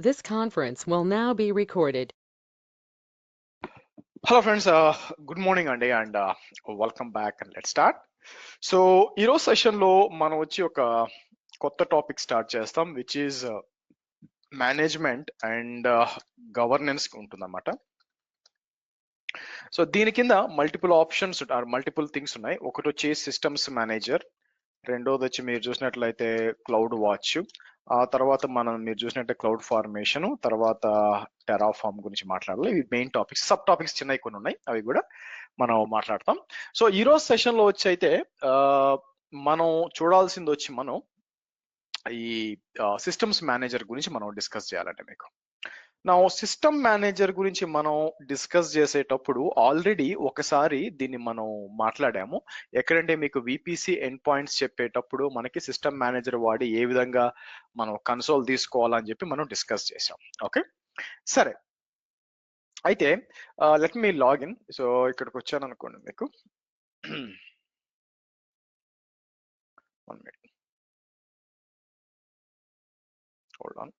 This conference will now be recorded. Hello friends, good morning అండి and welcome back and let's start. So ఈరోజు సెషన్లో మనం వచ్చి ఒక కొత్త టాపిక్ స్టార్ట్ చేస్తాం which is management and governance ఉంటుందన్నమాట. సో దీని కింద multiple options or multiple things ఉన్నాయి. ఒకటి వచ్చి సిస్టమ్స్ మేనేజర్, రెండోది వచ్చి మీరు చూసినట్లయితే క్లౌడ్ వాచ్, ఆ తర్వాత మీరు చూసినట్టే క్లౌడ్ ఫార్మేషన్, తర్వాత టెరాఫార్మ్ గురించి మాట్లాడాలి. ఇవి మెయిన్ టాపిక్స్. సబ్ టాపిక్స్ చిన్నవి కొన్ని ఉన్నాయి, అవి కూడా మనం మాట్లాడతాం. సో ఈ రోజు సెషన్ లో వచ్చి అయితే మనం చూడాల్సింది వచ్చి మనం ఈ సిస్టమ్స్ మేనేజర్ గురించి మనం డిస్కస్ చేయాలంటే మీకు నా సిస్టమ్ మేనేజర్ గురించి మనం డిస్కస్ చేసేటప్పుడు ఆల్రెడీ ఒకసారి దీన్ని మనం మాట్లాడాము. ఎక్కడంటే మీకు విపిసి ఎండ్ పాయింట్స్ చెప్పేటప్పుడు మనకి సిస్టమ్ మేనేజర్ వాడి ఏ విధంగా మనం కన్సోల్ తీసుకోవాలని చెప్పి మనం డిస్కస్ చేసాం. ఓకే, సరే. అయితే లెట్ మీ లాగిన్. సో ఇక్కడికి వచ్చాను అనుకోండి మీకు. 1 minute. Hold on.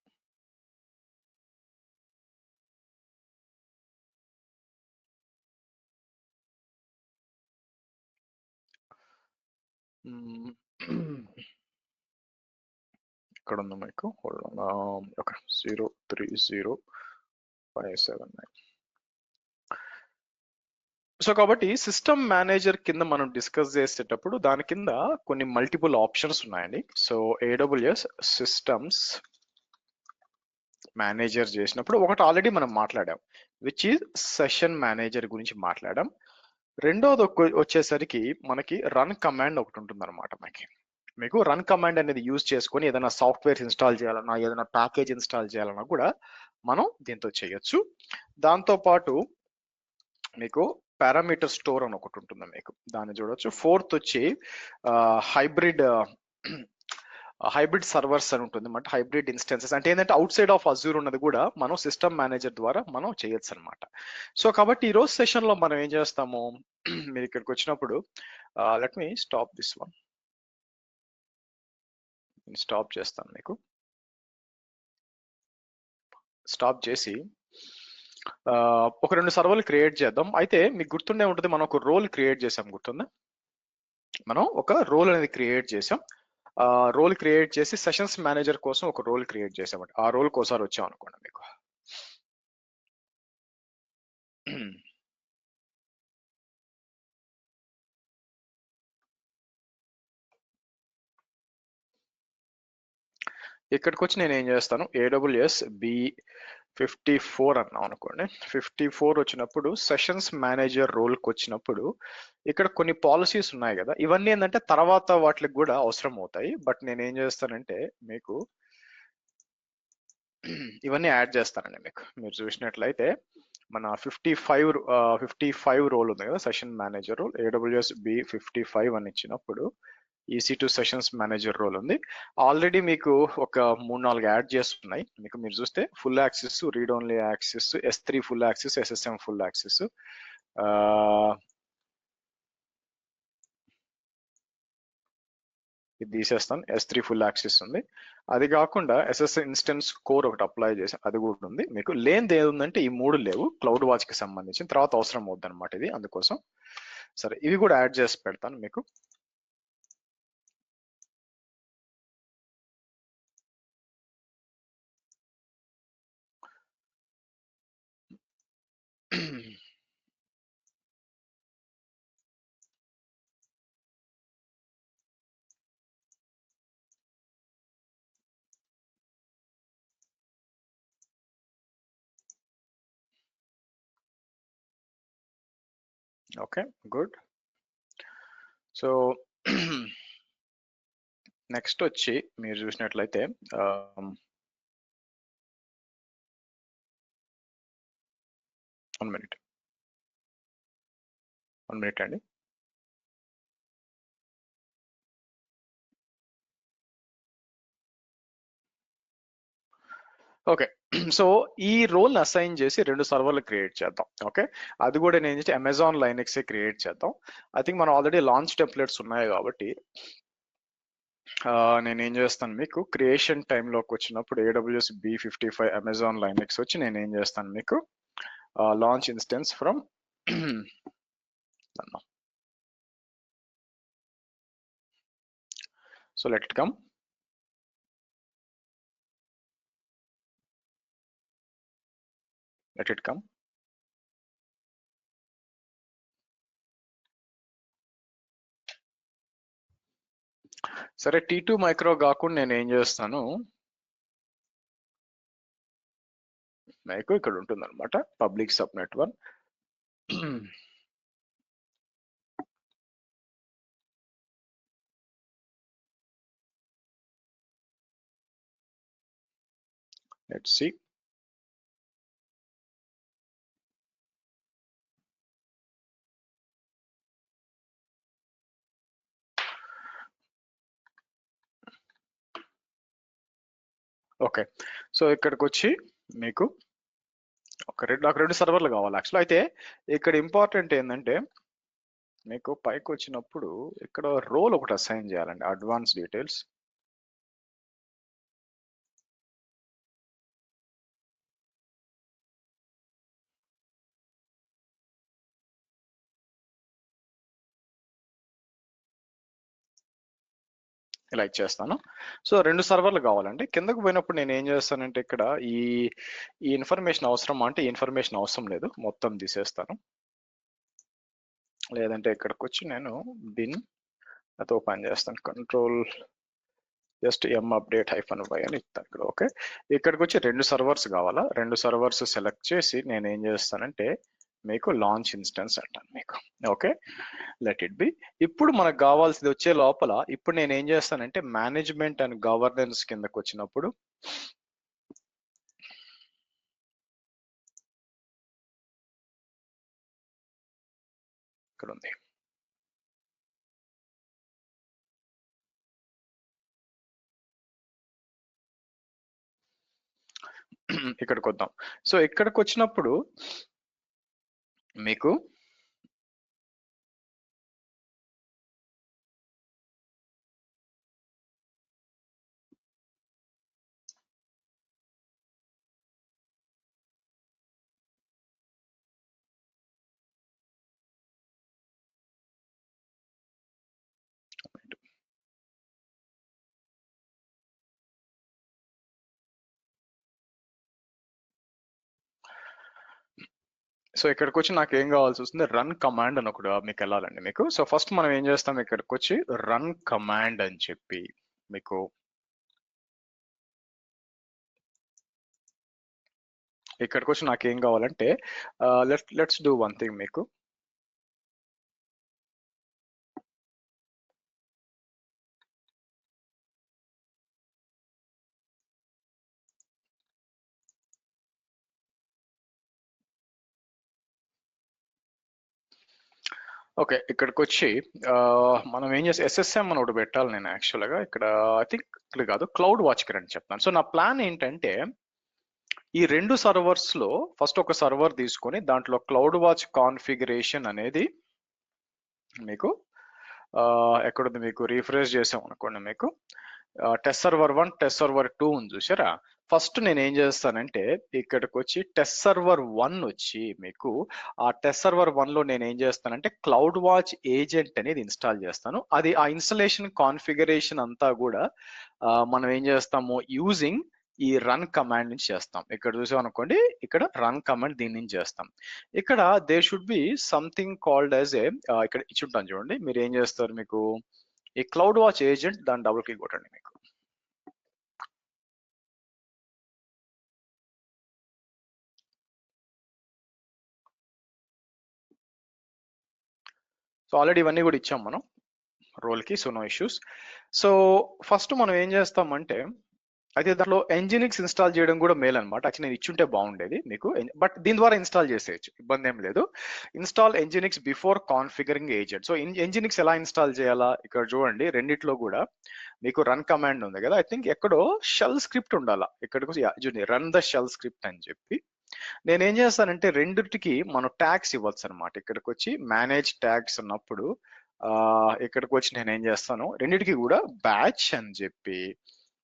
ఇక్కడ ఉంది మీకు. Hold on. ఓకే, 030579. సో కాబట్టి సిస్టమ్ మేనేజర్ కింద మనం డిస్కస్ చేసేటప్పుడు దాని కింద కొన్ని మల్టిపుల్ ఆప్షన్స్ ఉన్నాయండి. సో AWS సిస్టమ్స్ మేనేజర్ చేసినప్పుడు ఒకటి ఆల్రెడీ మనం మాట్లాడాం, విచ్ ఈజ్ సెషన్ మేనేజర్ గురించి మాట్లాడాం. రెండోది వచ్చేసరికి మనకి రన్ కమాండ్ ఒకటి ఉంటుంది అనమాట. మీకు రన్ కమాండ్ అనేది యూజ్ చేసుకొని ఏదైనా సాఫ్ట్వేర్ ఇన్స్టాల్ చేయాలన్నా, ఏదైనా ప్యాకేజ్ ఇన్స్టాల్ చేయాలన్నా కూడా మనం దీంతో చేయొచ్చు. దాంతో పాటు మీకు పారామీటర్ స్టోర్ అని ఒకటి ఉంటుంది, మీకు దాన్ని చూడొచ్చు. ఫోర్త్ వచ్చి హైబ్రిడ్ సర్వర్స్ అని ఉంటుంది అనమాట. హైబ్రిడ్ ఇన్స్టెన్సెస్ అంటే ఏంటంటే అవుట్ సైడ్ ఆఫ్ అజూర్ ఉన్నది కూడా మనం సిస్టమ్ మేనేజర్ ద్వారా మనం చేయొచ్చు అనమాట. సో కాబట్టి ఈ రోజు సెషన్ లో మనం ఏం చేస్తాము, మీరు ఇక్కడికి వచ్చినప్పుడు let me stop this one. Stop చేస్తాను, మీకు స్టాప్ చేసి ఒక 2 సర్వర్లు క్రియేట్ చేద్దాం. అయితే మీకు గుర్తుండే ఉంటుంది, మనం ఒక రోల్ క్రియేట్ చేసాం, గుర్తుందా? మనం ఒక రోల్ అనేది క్రియేట్ చేసాం. రోల్ క్రియేట్ చేసి సెషన్స్ మేనేజర్ కోసం ఒక రోల్ క్రియేట్ చేసామంట. ఆ రోల్ కోసారి వచ్చాం అనుకోండి మీకు. ఇక్కడికి వచ్చి నేను ఏం చేస్తాను, AWS B54 అన్నాం అనుకోండి. 54 వచ్చినప్పుడు సెషన్స్ మేనేజర్ రోల్కి వచ్చినప్పుడు ఇక్కడ కొన్ని పాలసీస్ ఉన్నాయి కదా, ఇవన్నీ ఏంటంటే తర్వాత వాటికి కూడా అవసరం అవుతాయి. బట్ నేను ఏం చేస్తానంటే మీకు ఇవన్నీ యాడ్ చేస్తానండి. మీకు మీరు చూసినట్లయితే మన 55 రోల్ ఉంది కదా, session manager role. AWS B55 అని ఇచ్చినప్పుడు EC2 సెషన్స్ మేనేజర్ రోల్ ఉంది. ఆల్రెడీ మీకు ఒక 3-4 యాడ్ చేస్తున్నాయి. మీరు చూస్తే full access, read only access, S3 full access, SSM full access, ఇది తీసేస్తాను. S3 ఫుల్ యాక్సెస్ ఉంది. అది కాకుండా SS ఇన్స్టెన్స్ కోర్ ఒకటి అప్లై చేసి అది కూడా ఉంది. మీకు లేనిది ఏది ఉందంటే ఈ 3 లేవు, క్లౌడ్ వాచ్ కి సంబంధించిన తర్వాత అవసరం అవుద్ది అనమాట ఇది, అందుకోసం. సరే, ఇవి కూడా యాడ్ చేసి పెడతాను మీకు. Okay, good. సో నెక్స్ట్ వచ్చి మీరు చూసినట్లయితే వన్ మినిట్ అండి. ఓకే, సో ఈ రోల్ అసైన్ చేసి 2 సర్వర్లు క్రియేట్ చేద్దాం. ఓకే, అది కూడా నేను చేసి అమెజాన్ లైనెక్స్ క్రియేట్ చేద్దాం. ఐ థింక్ మనం ఆల్రెడీ లాంచ్ టెంప్లెట్స్ ఉన్నాయి కాబట్టి నేనేం చేస్తాను మీకు క్రియేషన్ టైంలోకి వచ్చినప్పుడు AWS B55 అమెజాన్ లైనక్స్ వచ్చి నేనేం చేస్తాను మీకు launch instance from so let it come. Let it come. సరే T2 మైక్రో కాకుండా నేను ఏం చేస్తాను మీకు ఇక్కడ ఉంటుంది అనమాట public subnet 1. Let's see. Okay, so ఇక్కడికి వచ్చి మీకు నాకు రెండు సర్వర్లు కావాలి యాక్చువల్. అయితే ఇక్కడ ఇంపార్టెంట్ ఏంటంటే మీకు పైకి వచ్చినప్పుడు ఇక్కడ రోల్ ఒకటి అసైన్ చేయాలండి, అడ్వాన్స్ డీటెయిల్స్. ఇలా ఇచ్చేస్తాను. సో రెండు సర్వర్లు కావాలండి. కిందకు పోయినప్పుడు నేను ఏం చేస్తానంటే ఇక్కడ ఈ ఇన్ఫర్మేషన్ అవసరం అంటే ఈ ఇన్ఫర్మేషన్ అవసరం లేదు, మొత్తం తీసేస్తాను. లేదంటే ఇక్కడికి వచ్చి నేను బిన్ అది ఓపెన్ చేస్తాను, కంట్రోల్ జస్ట్ update -y అని ఇస్తాను ఇక్కడ. ఓకే, ఇక్కడికి వచ్చి రెండు సర్వర్స్ కావాలా, రెండు సర్వర్స్ సెలెక్ట్ చేసి నేను ఏం చేస్తానంటే మీకు లాంచ్ ఇన్స్టెన్స్ అంటాను మీకు. Okay, let it be. ఇప్పుడు మనకు కావాల్సింది వచ్చే లోపల ఇప్పుడు నేను ఏం చేస్తానంటే మేనేజ్మెంట్ అండ్ గవర్నెన్స్ కిందకు వచ్చినప్పుడు ఇక్కడ ఉంది, ఇక్కడికి వద్దాం. సో ఇక్కడికి వచ్చినప్పుడు మీకు సో ఇక్కడికి వచ్చి నాకు ఏం కావాల్సి వస్తుంది, రన్ కమాండ్ అని ఒకటి మీకు వెళ్ళాలండి మీకు. సో ఫస్ట్ మనం ఏం చేస్తాం, ఇక్కడికి వచ్చి రన్ కమాండ్ అని చెప్పి మీకు ఇక్కడికి వచ్చి నాకు ఏం కావాలంటే లెట్స్ డూ వన్ థింగ్ మీకు. ఓకే, ఇక్కడికి వచ్చి మనం ఏం చేసి SSM అని ఒకటి పెట్టాలి నేను యాక్చువల్గా. ఇక్కడ ఐ థింక్ ఇక్కడ కాదు, క్లౌడ్ వాచ్ అని చెప్తాను. సో నా ప్లాన్ ఏంటంటే ఈ రెండు సర్వర్స్ లో ఫస్ట్ ఒక సర్వర్ తీసుకొని దాంట్లో క్లౌడ్ వాచ్ కాన్ఫిగరేషన్ అనేది మీకు ఎక్కడుంది మీకు రిఫ్రెష్ చేసాం అనుకోండి, మీకు టెస్ట్ సర్వర్ 1 టెస్ట్ సర్వర్ 2 ఉంది చూసారా. ఫస్ట్ నేను ఏం చేస్తానంటే ఇక్కడికి వచ్చి టెస్ట్ సర్వర్ 1 వచ్చి మీకు ఆ టెస్ట్ సర్వర్ 1 లో నేను ఏం చేస్తానంటే క్లౌడ్ వాచ్ ఏజెంట్ అనేది ఇన్స్టాల్ చేస్తాను. అది ఆ ఇన్స్టలేషన్ కాన్ఫిగరేషన్ అంతా కూడా మనం ఏం చేస్తాము యూజింగ్ ఈ రన్ కమాండ్ నుంచి చేస్తాం. ఇక్కడ చూసాం అనుకోండి, ఇక్కడ రన్ కమాండ్ దీని నుంచి చేస్తాం. ఇక్కడ they should be something called as a, ఇక్కడ ఇచ్చి ఉంటాను చూడండి. మీరు ఏం చేస్తారు, మీకు ఈ క్లౌడ్ వాచ్ ఏజెంట్ దాన్ని డబుల్ క్లిక్ కొట్టండి మీకు. సో ఆల్రెడీ ఇవన్నీ కూడా ఇచ్చాం మనం రోల్కి, so no issues. So first మనం ఏం చేస్తామంటే అయితే దాంట్లో Nginx ఇన్స్టాల్ చేయడం కూడా మేల్ అనమాట. యాక్చువల్లీ నేను ఇచ్చుంటే బాగుండేది మీకు, బట్ దీని ద్వారా ఇన్స్టాల్ చేసేయచ్చు, ఇబ్బంది ఏం లేదు. Install Nginx before configuring agent. So Nginx ఎలా ఇన్స్టాల్ చేయాలా, ఇక్కడ చూడండి రెండిట్లో కూడా మీకు రన్ కమాండ్ ఉంది కదా. ఐ థింక్ ఎక్కడో షెల్ స్క్రిప్ట్ ఉండాలా, ఇక్కడికి చూడండి రన్ ద షెల్ స్క్రిప్ట్ అని చెప్పి. నేనేం చేస్తానంటే రెండిటికి మనం ట్యాగ్స్ ఇవ్వచ్చు అనమాట. ఇక్కడికి వచ్చి మేనేజ్ ట్యాగ్స్ ఉన్నప్పుడు ఇక్కడికి వచ్చి నేను ఏం చేస్తాను, రెండింటికి కూడా బ్యాచ్ అని చెప్పి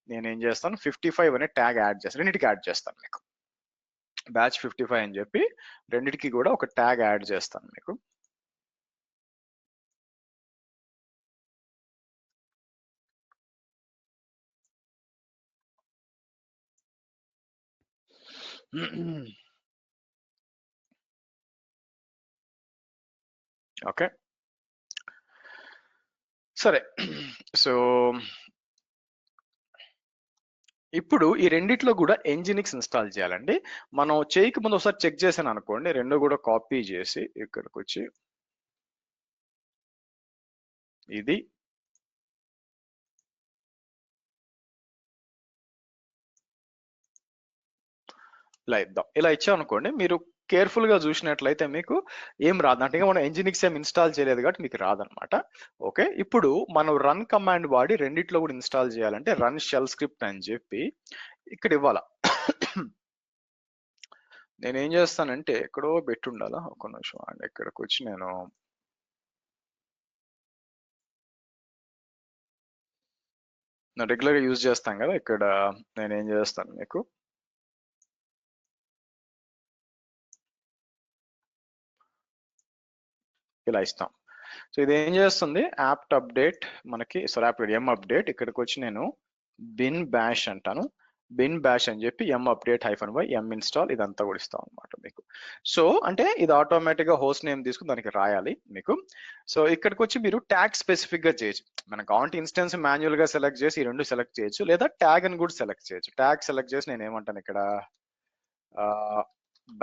నేనేం చేస్తాను 55 అనే ట్యాగ్ యాడ్ చేస్తాను, రెండింటికి యాడ్ చేస్తాను మీకు. బ్యాచ్ 55 అని చెప్పి రెండింటికి కూడా ఒక ట్యాగ్ యాడ్ చేస్తాను మీకు. ఓకే, సరే. సో ఇప్పుడు ఈ రెండిట్లో కూడా ఎంజినిక్స్ ఇన్స్టాల్ చేయాలండి. మనం చేయక ముందు ఒకసారి చెక్ చేశాను అనుకోండి, రెండు కూడా కాపీ చేసి ఇక్కడికి వచ్చి ఇది ఇలా ఇద్దాం. ఇలా ఇచ్చాం అనుకోండి, మీరు కేర్ఫుల్ గా చూసినట్లయితే మీకు ఏం రాదు, అంటే మనం ఎంజినిక్స్ ఏం ఇన్స్టాల్ చేయలేదు కాబట్టి మీకు రాదనమాట. ఓకే, ఇప్పుడు మనం రన్ కమాండ్ వాడి రెండిట్లో కూడా ఇన్స్టాల్ చేయాలంటే రన్ షెల్ స్క్రిప్ట్ అని చెప్పి ఇక్కడ ఇవ్వాలా. నేను ఏం చేస్తానంటే ఎక్కడో పెట్టి ఉండాలా, ఒక నిమిషం అండి. ఇక్కడికి వచ్చి నేను రెగ్యులర్ గా యూజ్ చేస్తాను కదా, ఇక్కడ నేను ఏం చేస్తాను మీకు ఇలా ఇస్తాం. సో ఇది ఏం చేస్తుంది, యాప్ట్ అప్డేట్ మనకి, సారీ యాప్ ఎం అప్డేట్, ఇక్కడికి వచ్చి నేను బిన్ బ్యాష్ అంటాను, బిన్ బ్యాష్ అని చెప్పి ఎం అప్డేట్ -y ఎం ఇన్స్టాల్ ఇదంతా కూడా ఇస్తాం అనమాట మీకు. సో అంటే ఇది ఆటోమేటిక్ గా హోస్ట్ నేమ్ తీసుకుని దానికి రాయాలి మీకు. సో ఇక్కడికి వచ్చి మీరు ట్యాగ్ స్పెసిఫిక్ గా చేయొచ్చు, మన కౌంట్ ఇన్స్టెన్స్ మాన్యువల్ గా సెలెక్ట్ చేసి ఈ రెండు సెలెక్ట్ చేయొచ్చు, లేదా ట్యాగ్ అని కూడా సెలెక్ట్ చేయొచ్చు. ట్యాగ్ సెలెక్ట్ చేసి నేను ఏమంటాను ఇక్కడ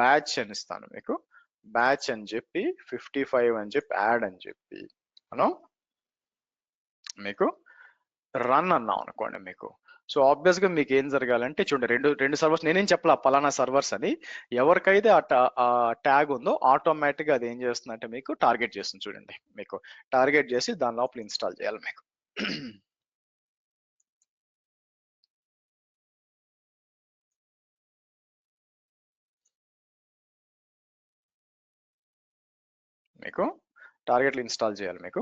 బ్యాచ్ అని ఇస్తాను మీకు. బ్యాచ్ అని చెప్పి 55 అని చెప్పి యాడ్ అని చెప్పి మనం మీకు రన్ అన్నాం అనుకోండి మీకు. సో ఆబ్వియస్ గా మీకు ఏం జరగాలంటే చూడండి, రెండు సర్వర్స్, నేనేం చెప్పలా పలానా సర్వర్స్ అని, ఎవరికైతే ఆ ట్యాగ్ ఉందో ఆటోమేటిక్ గా అది ఏం చేస్తుందంటే మీకు టార్గెట్ చేస్తుంది. చూడండి, మీకు టార్గెట్ చేసి దాని లోపల ఇన్స్టాల్ చేయాలి మీకు. మీకు టార్గెట్లు ఇన్స్టాల్ చేయాలి మీకు.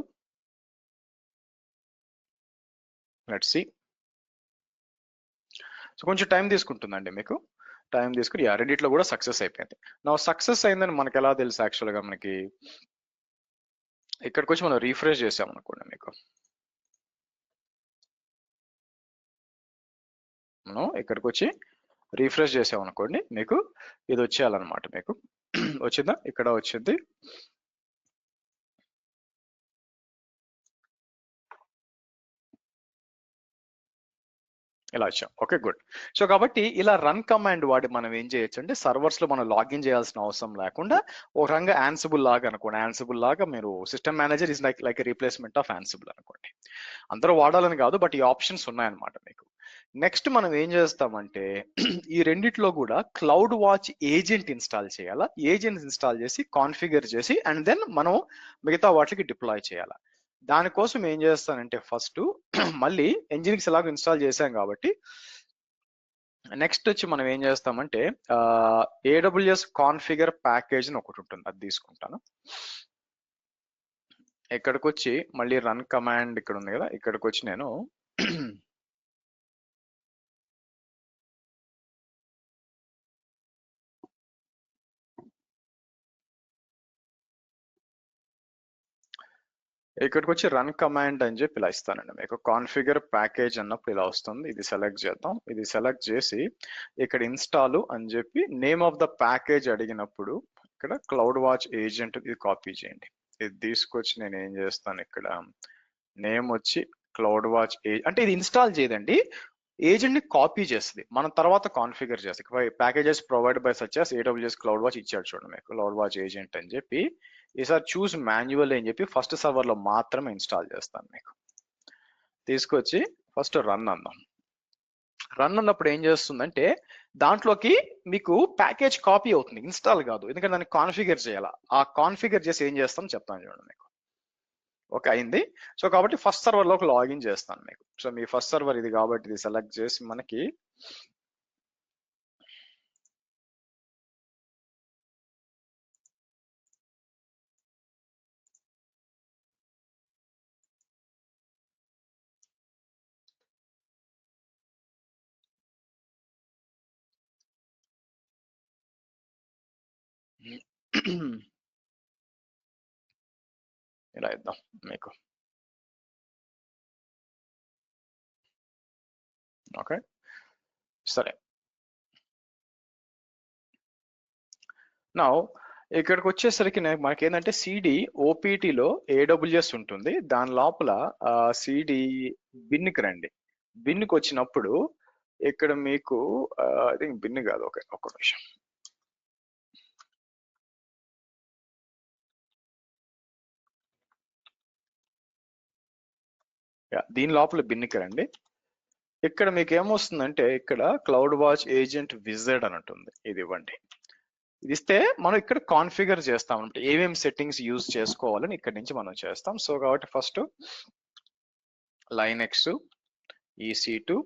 Let's see. సో కొంచెం టైం తీసుకుంటుందండి మీకు, టైం తీసుకుని రెండిట్లో కూడా సక్సెస్ అయిపోయింది. నా సక్సెస్ అయిందని మనకి ఎలా తెలుసు, యాక్చువల్గా మనకి ఇక్కడికి వచ్చి మనం రీఫ్రెష్ చేసాం అనుకోండి మీకు, మనం ఇక్కడికి వచ్చి రీఫ్రెష్ చేసాం అనుకోండి మీకు ఇది వచ్చేయాలన్నమాట మీకు. వచ్చిందా, ఇక్కడ వచ్చింది. ఇలా వచ్చాం. Okay, good. సో కాబట్టి ఇలా రన్ కమాండ్ వాడి మనం ఏం చేయొచ్చు అంటే సర్వర్స్ లో మనం లాగిన్ చేయాల్సిన అవసరం లేకుండా ఒక రంగా యాన్సిబుల్ లాగా అనుకోండి, యాన్సిబుల్ లాగా మీరు system manager is like replacement of Ansible అనుకోండి. అందరూ వాడాలని కాదు, బట్ ఈ ఆప్షన్స్ ఉన్నాయన్నమాట మీకు. నెక్స్ట్ మనం ఏం చేస్తామంటే ఈ రెండిట్లో కూడా క్లౌడ్ వాచ్ ఏజెంట్ ఇన్స్టాల్ చేయాలా, ఏజెంట్ ఇన్స్టాల్ చేసి కాన్ఫిగర్ చేసి అండ్ దెన్ మనం మిగతా వాటికి డిప్లాయ్ చేయాలా. దానికోసం ఏం చేస్తానంటే ఫస్ట్ మళ్ళీ ఎంజినిక్స్ ఎలాగో ఇన్స్టాల్ చేశాం కాబట్టి నెక్స్ట్ వచ్చి మనం ఏం చేస్తామంటే AWS కాన్ఫిగర్ ప్యాకేజ్ అని ఒకటి ఉంటుంది, అది తీసుకుంటాను. ఇక్కడికి వచ్చి మళ్ళీ రన్ కమాండ్ ఇక్కడ ఉంది కదా, ఇక్కడికి వచ్చి నేను ఇక్కడికి వచ్చి రన్ కమాండ్ అని చెప్పి ఇలా ఇస్తానండి మీకు. కాన్ఫిగర్ ప్యాకేజ్ అన్నప్పుడు ఇలా వస్తుంది, ఇది సెలెక్ట్ చేద్దాం. ఇది సెలెక్ట్ చేసి ఇక్కడ ఇన్స్టాల్ అని చెప్పి నేమ్ ఆఫ్ ద ప్యాకేజ్ అడిగినప్పుడు ఇక్కడ క్లౌడ్ వాచ్ ఏజెంట్ ఇది కాపీ చేయండి. ఇది తీసుకొచ్చి నేను ఏం చేస్తాను, ఇక్కడ నేమ్ వచ్చి క్లౌడ్ వాచ్ అంటే ఇది ఇన్స్టాల్ చేయదండి, ఏజెంట్ ని కాపీ చేస్తుంది, మనం తర్వాత కాన్ఫిగర్ చేస్తాం. Packages provide by such as AWS cloud watch ఇచ్చాడు చూడండి మీకు, క్లౌడ్ వాచ్ ఏజెంట్ అని చెప్పి. ఈసారి చూస్ మాన్యువల్ అని చెప్పి ఫస్ట్ సర్వర్ లో మాత్రమే ఇన్స్టాల్ చేస్తాను మీకు. తీసుకొచ్చి ఫస్ట్ రన్ అందాం. రన్ అన్నప్పుడు ఏం చేస్తుందంటే దాంట్లోకి మీకు ప్యాకేజ్ కాపీ అవుతుంది, ఇన్స్టాల్ కాదు, ఎందుకంటే దాన్ని కాన్ఫిగర్ చేయాలా. ఆ కాన్ఫిగర్ చేసి ఏం చేస్తాం చెప్తాను చూడండి మీకు. ఓకే, అయింది. సో కాబట్టి ఫస్ట్ సర్వర్ లోకి లాగిన్ చేస్తాను మీకు. సో మీ ఫస్ట్ సర్వర్ ఇది కాబట్టి ఇది సెలెక్ట్ చేసి మనకి ఇలా ఇద్దాం మీకు. ఓకే, సరే. నా ఇక్కడికి వచ్చేసరికి మనకి ఏంటంటే సిడి ఓపీటీలో ఏడబ్ల్యూఎస్ ఉంటుంది. దాని లోపల సిడి బిన్కి రండి. బిన్కి వచ్చినప్పుడు ఇక్కడ మీకు ఐ థింక్ బిన్ కాదు, ఓకే ఒక్క నిమిషం. దీని లోపల బిన్కి రండి. ఇక్కడ మీకు ఏమొస్తుందంటే ఇక్కడ క్లౌడ్ వాచ్ ఏజెంట్ విజర్డ్ అని ఉంటుంది. ఇది ఇవ్వండి. ఇది ఇస్తే మనం ఇక్కడ కాన్ఫిగర్ చేస్తాం అంటే ఏమేమి సెట్టింగ్స్ యూజ్ చేసుకోవాలని ఇక్కడ నుంచి మనం చేస్తాం. సో కాబట్టి ఫస్ట్ లైనెక్స్ EC2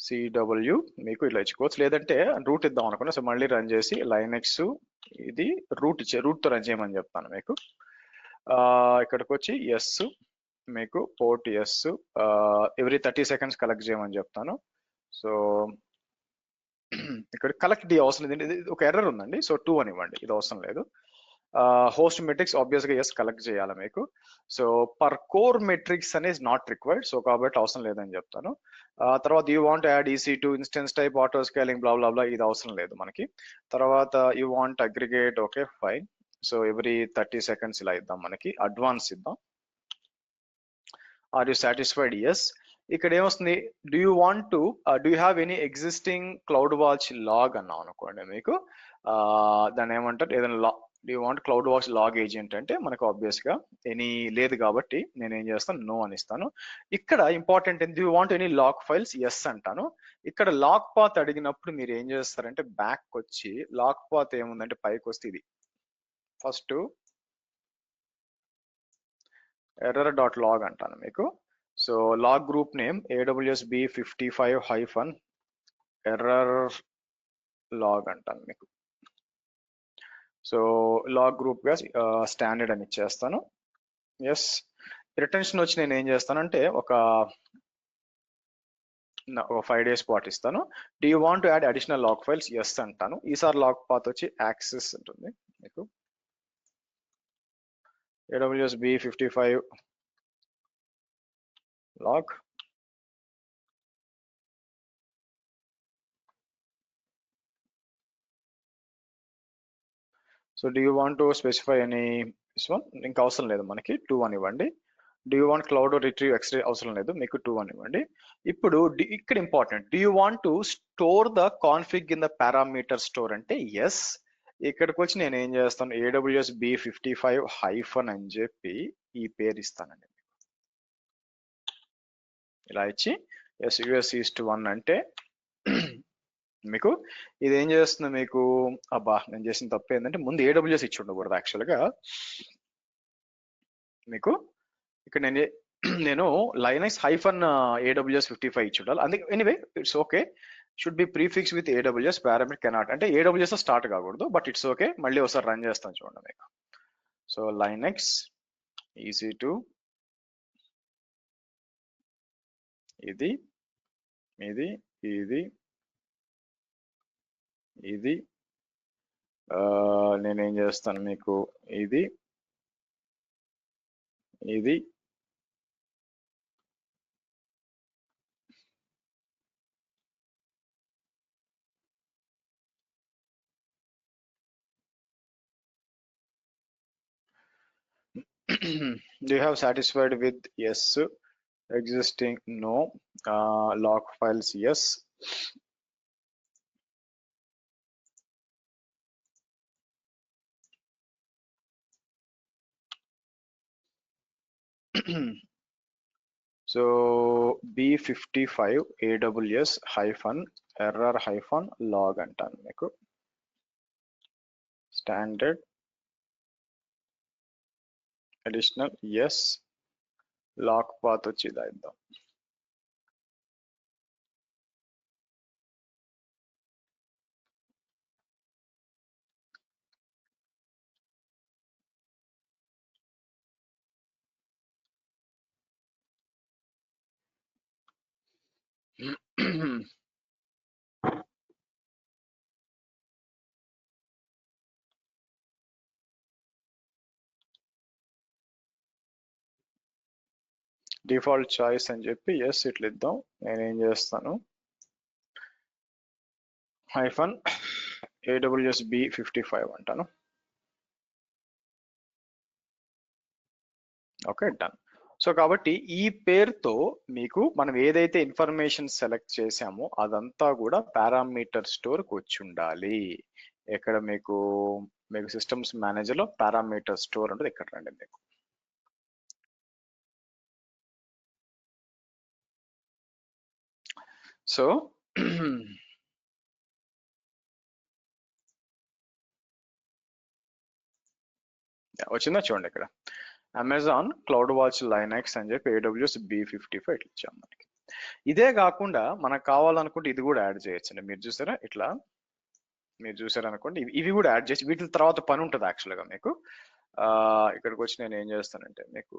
CW మీకు ఇలా ఇచ్చుకోవచ్చు, లేదంటే రూట్ ఇద్దాం అనుకున్నా. సో మళ్ళీ రన్ చేసి లైనెక్స్ ఇది రూట్తో రన్ చేయమని చెప్తాను మీకు. ఇక్కడికి వచ్చి ఎస్ మీకు port yes every 30 seconds collect చేయమని చెప్తాను. సో ఇక్కడ కలెక్ట్ డి అవసరం లేదు, ఇది ఒక ఎర్రర్ ఉందండి. సో 2 అని ఇవ్వండి, ఇది అవసరం లేదు. హోస్ట్ మెట్రిక్స్ ఆబ్వియస్ గా ఎస్ కలెక్ట్ చేయాలి మీకు. సో పర్ కోర్ మెట్రిక్స్ అనేది నాట్ రిక్వైర్డ్, సో కాబట్టి అవసరం లేదని చెప్తాను. తర్వాత you want add EC2 instance type auto scaling blah blah blah, ఇది అవసరం లేదు మనకి. తర్వాత you want aggregate, okay fine. So every 30 seconds ఇలా ఇద్దాం మనకి. అడ్వాన్స్ ఇద్దాం. Are you satisfied? ఎస్. ఇక్కడ ఏమొస్తుంది, do you want to do you have any existing cloud watch log అన్నాం అనుకోండి మీకు. దాన్ని ఏమంటారు, ఏదైనా do you want cloud watch log agent అంటే మనకు ఆబ్వియస్ గా ఎనీ లేదు కాబట్టి నేను ఏం చేస్తాను, నో అని ఇస్తాను. ఇక్కడ important do you want any log files, yes అంటాను. ఇక్కడ లాగ్ పాత్ అడిగినప్పుడు మీరు ఏం చేస్తారంటే బ్యాక్ వచ్చి లాగ్ పాత్ ఏముందంటే పైకి వస్తే ఇది ఫస్ట్ error.log అంటాను మీకు. So log group name AWS B55 error log అంటాను మీకు. సో లాగ్ గ్రూప్ గా స్టాండర్డ్ అని ఇచ్చేస్తాను. ఎస్. రిటెన్షన్ వచ్చి నేను ఏం చేస్తానంటే ఒక 5 days పాటు ఇస్తాను. Do you want to add additional log files, yes అంటాను. ఈసారి లాగ్ పాత్ వచ్చి యాక్సెస్ ఉంటుంది మీకు. AWS B55 log. So do you want to specify any this one, ఇంకా అవసరం లేదు మనకి, 2 అని ఇవ్వండి. Do you want cloud retrieve x-ray, అవసరం లేదు మీకు, 2 అని ఇవ్వండి. ఇప్పుడు ఇక్కడ important, do you want to store the config in the parameter store అంటే ఎస్. ఇక్కడికి వచ్చి నేను ఏం చేస్తాను, AWS B55 అని చెప్పి ఈ పేరు ఇస్తానండి. ఇలా ఇచ్చి ఎస్ US East 1 అంటే మీకు ఇది ఏం చేస్తుంది మీకు. అబ్బా నేను చేసిన తప్పు ఏంటంటే ముందు AWS ఇచ్చి ఉండకూడదు యాక్చువల్గా మీకు. ఇక్కడ నేను లైనక్స్ -AWS 55 ఇచ్చి ఉండాలి. అందుకే anyway it's okay, should be prefix with AWS parameter cannot అంటే AWS స్టార్ట్ కాకూడదు, బట్ ఇట్స్ ఓకే. మళ్ళీ ఒకసారి రన్ చేస్తాను చూడండి మీకు. సో లైనక్స్ EC2 ఇది ఇది ఇది ఇది నేనేం చేస్తాను మీకు, ఇది ఇది do you have satisfied with yes, existing no, log files yes. So B55 AWS -error log అంటాను మీకు. Standard additional yes log path వచ్చి ఇలా ఇద్దాం. డిఫాల్ట్ చాయిస్ అని చెప్పి ఎస్ ఇట్లా ఇద్దాం. నేనేం చేస్తాను -AWS B55 అంటాను. Okay, done. సో కాబట్టి ఈ పేరుతో మీకు మనం ఏదైతే ఇన్ఫర్మేషన్ సెలెక్ట్ చేసామో అదంతా కూడా పారామీటర్ స్టోర్కి వచ్చి ఉండాలి. ఇక్కడ మీకు సిస్టమ్స్ మేనేజర్ లో పారామీటర్ స్టోర్ ఉంటుంది. ఇక్కడ రండి మీకు. సో వచ్చిందా చూడండి, ఇక్కడ అమెజాన్ క్లౌడ్ వాచ్ లైనక్స్ అని చెప్పి AWS B55 ఇట్లా ఇచ్చాం మనకి. ఇదే కాకుండా మనకు కావాలనుకుంటే ఇది కూడా యాడ్ చేయొచ్చండి. మీరు చూసారా అనుకోండి, ఇవి కూడా యాడ్ చేసి వీటి తర్వాత పని ఉంటుంది యాక్చువల్గా మీకు. ఇక్కడికి వచ్చి నేను ఏం చేస్తానంటే మీకు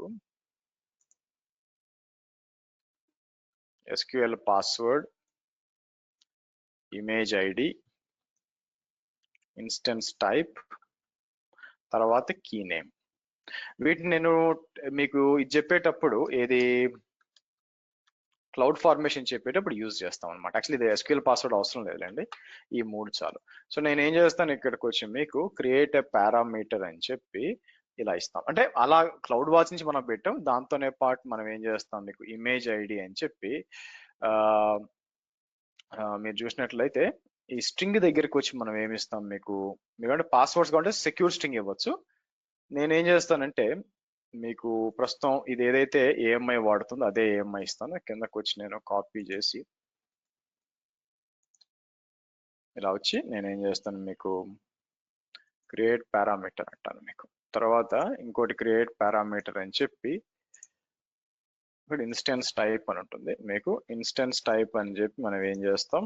SQL password, image ID, instance type, తర్వాత కీ నేమ్, వీటిని నేను మీకు ఇది చెప్పేటప్పుడు ఏది క్లౌడ్ ఫార్మేషన్ చెప్పేటప్పుడు యూజ్ చేస్తాం అనమాట. యాక్చువల్లీ ఇది SQL పాస్వర్డ్ అవసరం లేదండి, ఈ 3 చాలు. సో నేను ఏం చేస్తాను, ఇక్కడికి వచ్చి మీకు క్రియేట్ ఎ పారామీటర్ అని చెప్పి ఇలా ఇస్తాం. అంటే అలా క్లౌడ్ వాచ్ నుంచి మనం పెట్టాం, దాంతోనే పాటు మనం ఏం చేస్తాం మీకు ఇమేజ్ ఐడి అని చెప్పి మీరు చూసినట్లయితే ఈ స్ట్రింగ్ దగ్గరికి వచ్చి మనం ఏమి ఇస్తాం మీకు పాస్వర్డ్స్ కావాలంటే సెక్యూర్ స్ట్రింగ్ ఇవ్వచ్చు. నేనేం చేస్తానంటే మీకు ప్రస్తుతం ఇది ఏదైతే AMI వాడుతుందో అదే AMI ఇస్తాను. కిందకు వచ్చి నేను కాపీ చేసి ఇలా వచ్చి నేనేం చేస్తాను మీకు క్రియేట్ పారామీటర్ అంటాను మీకు. తర్వాత ఇంకోటి క్రియేట్ పారామీటర్ అని చెప్పి ఇక్కడ ఇన్స్టెన్స్ టైప్ అని ఉంటుంది మీకు. ఇన్స్టెన్స్ టైప్ అని చెప్పి మనం ఏం చేస్తాం,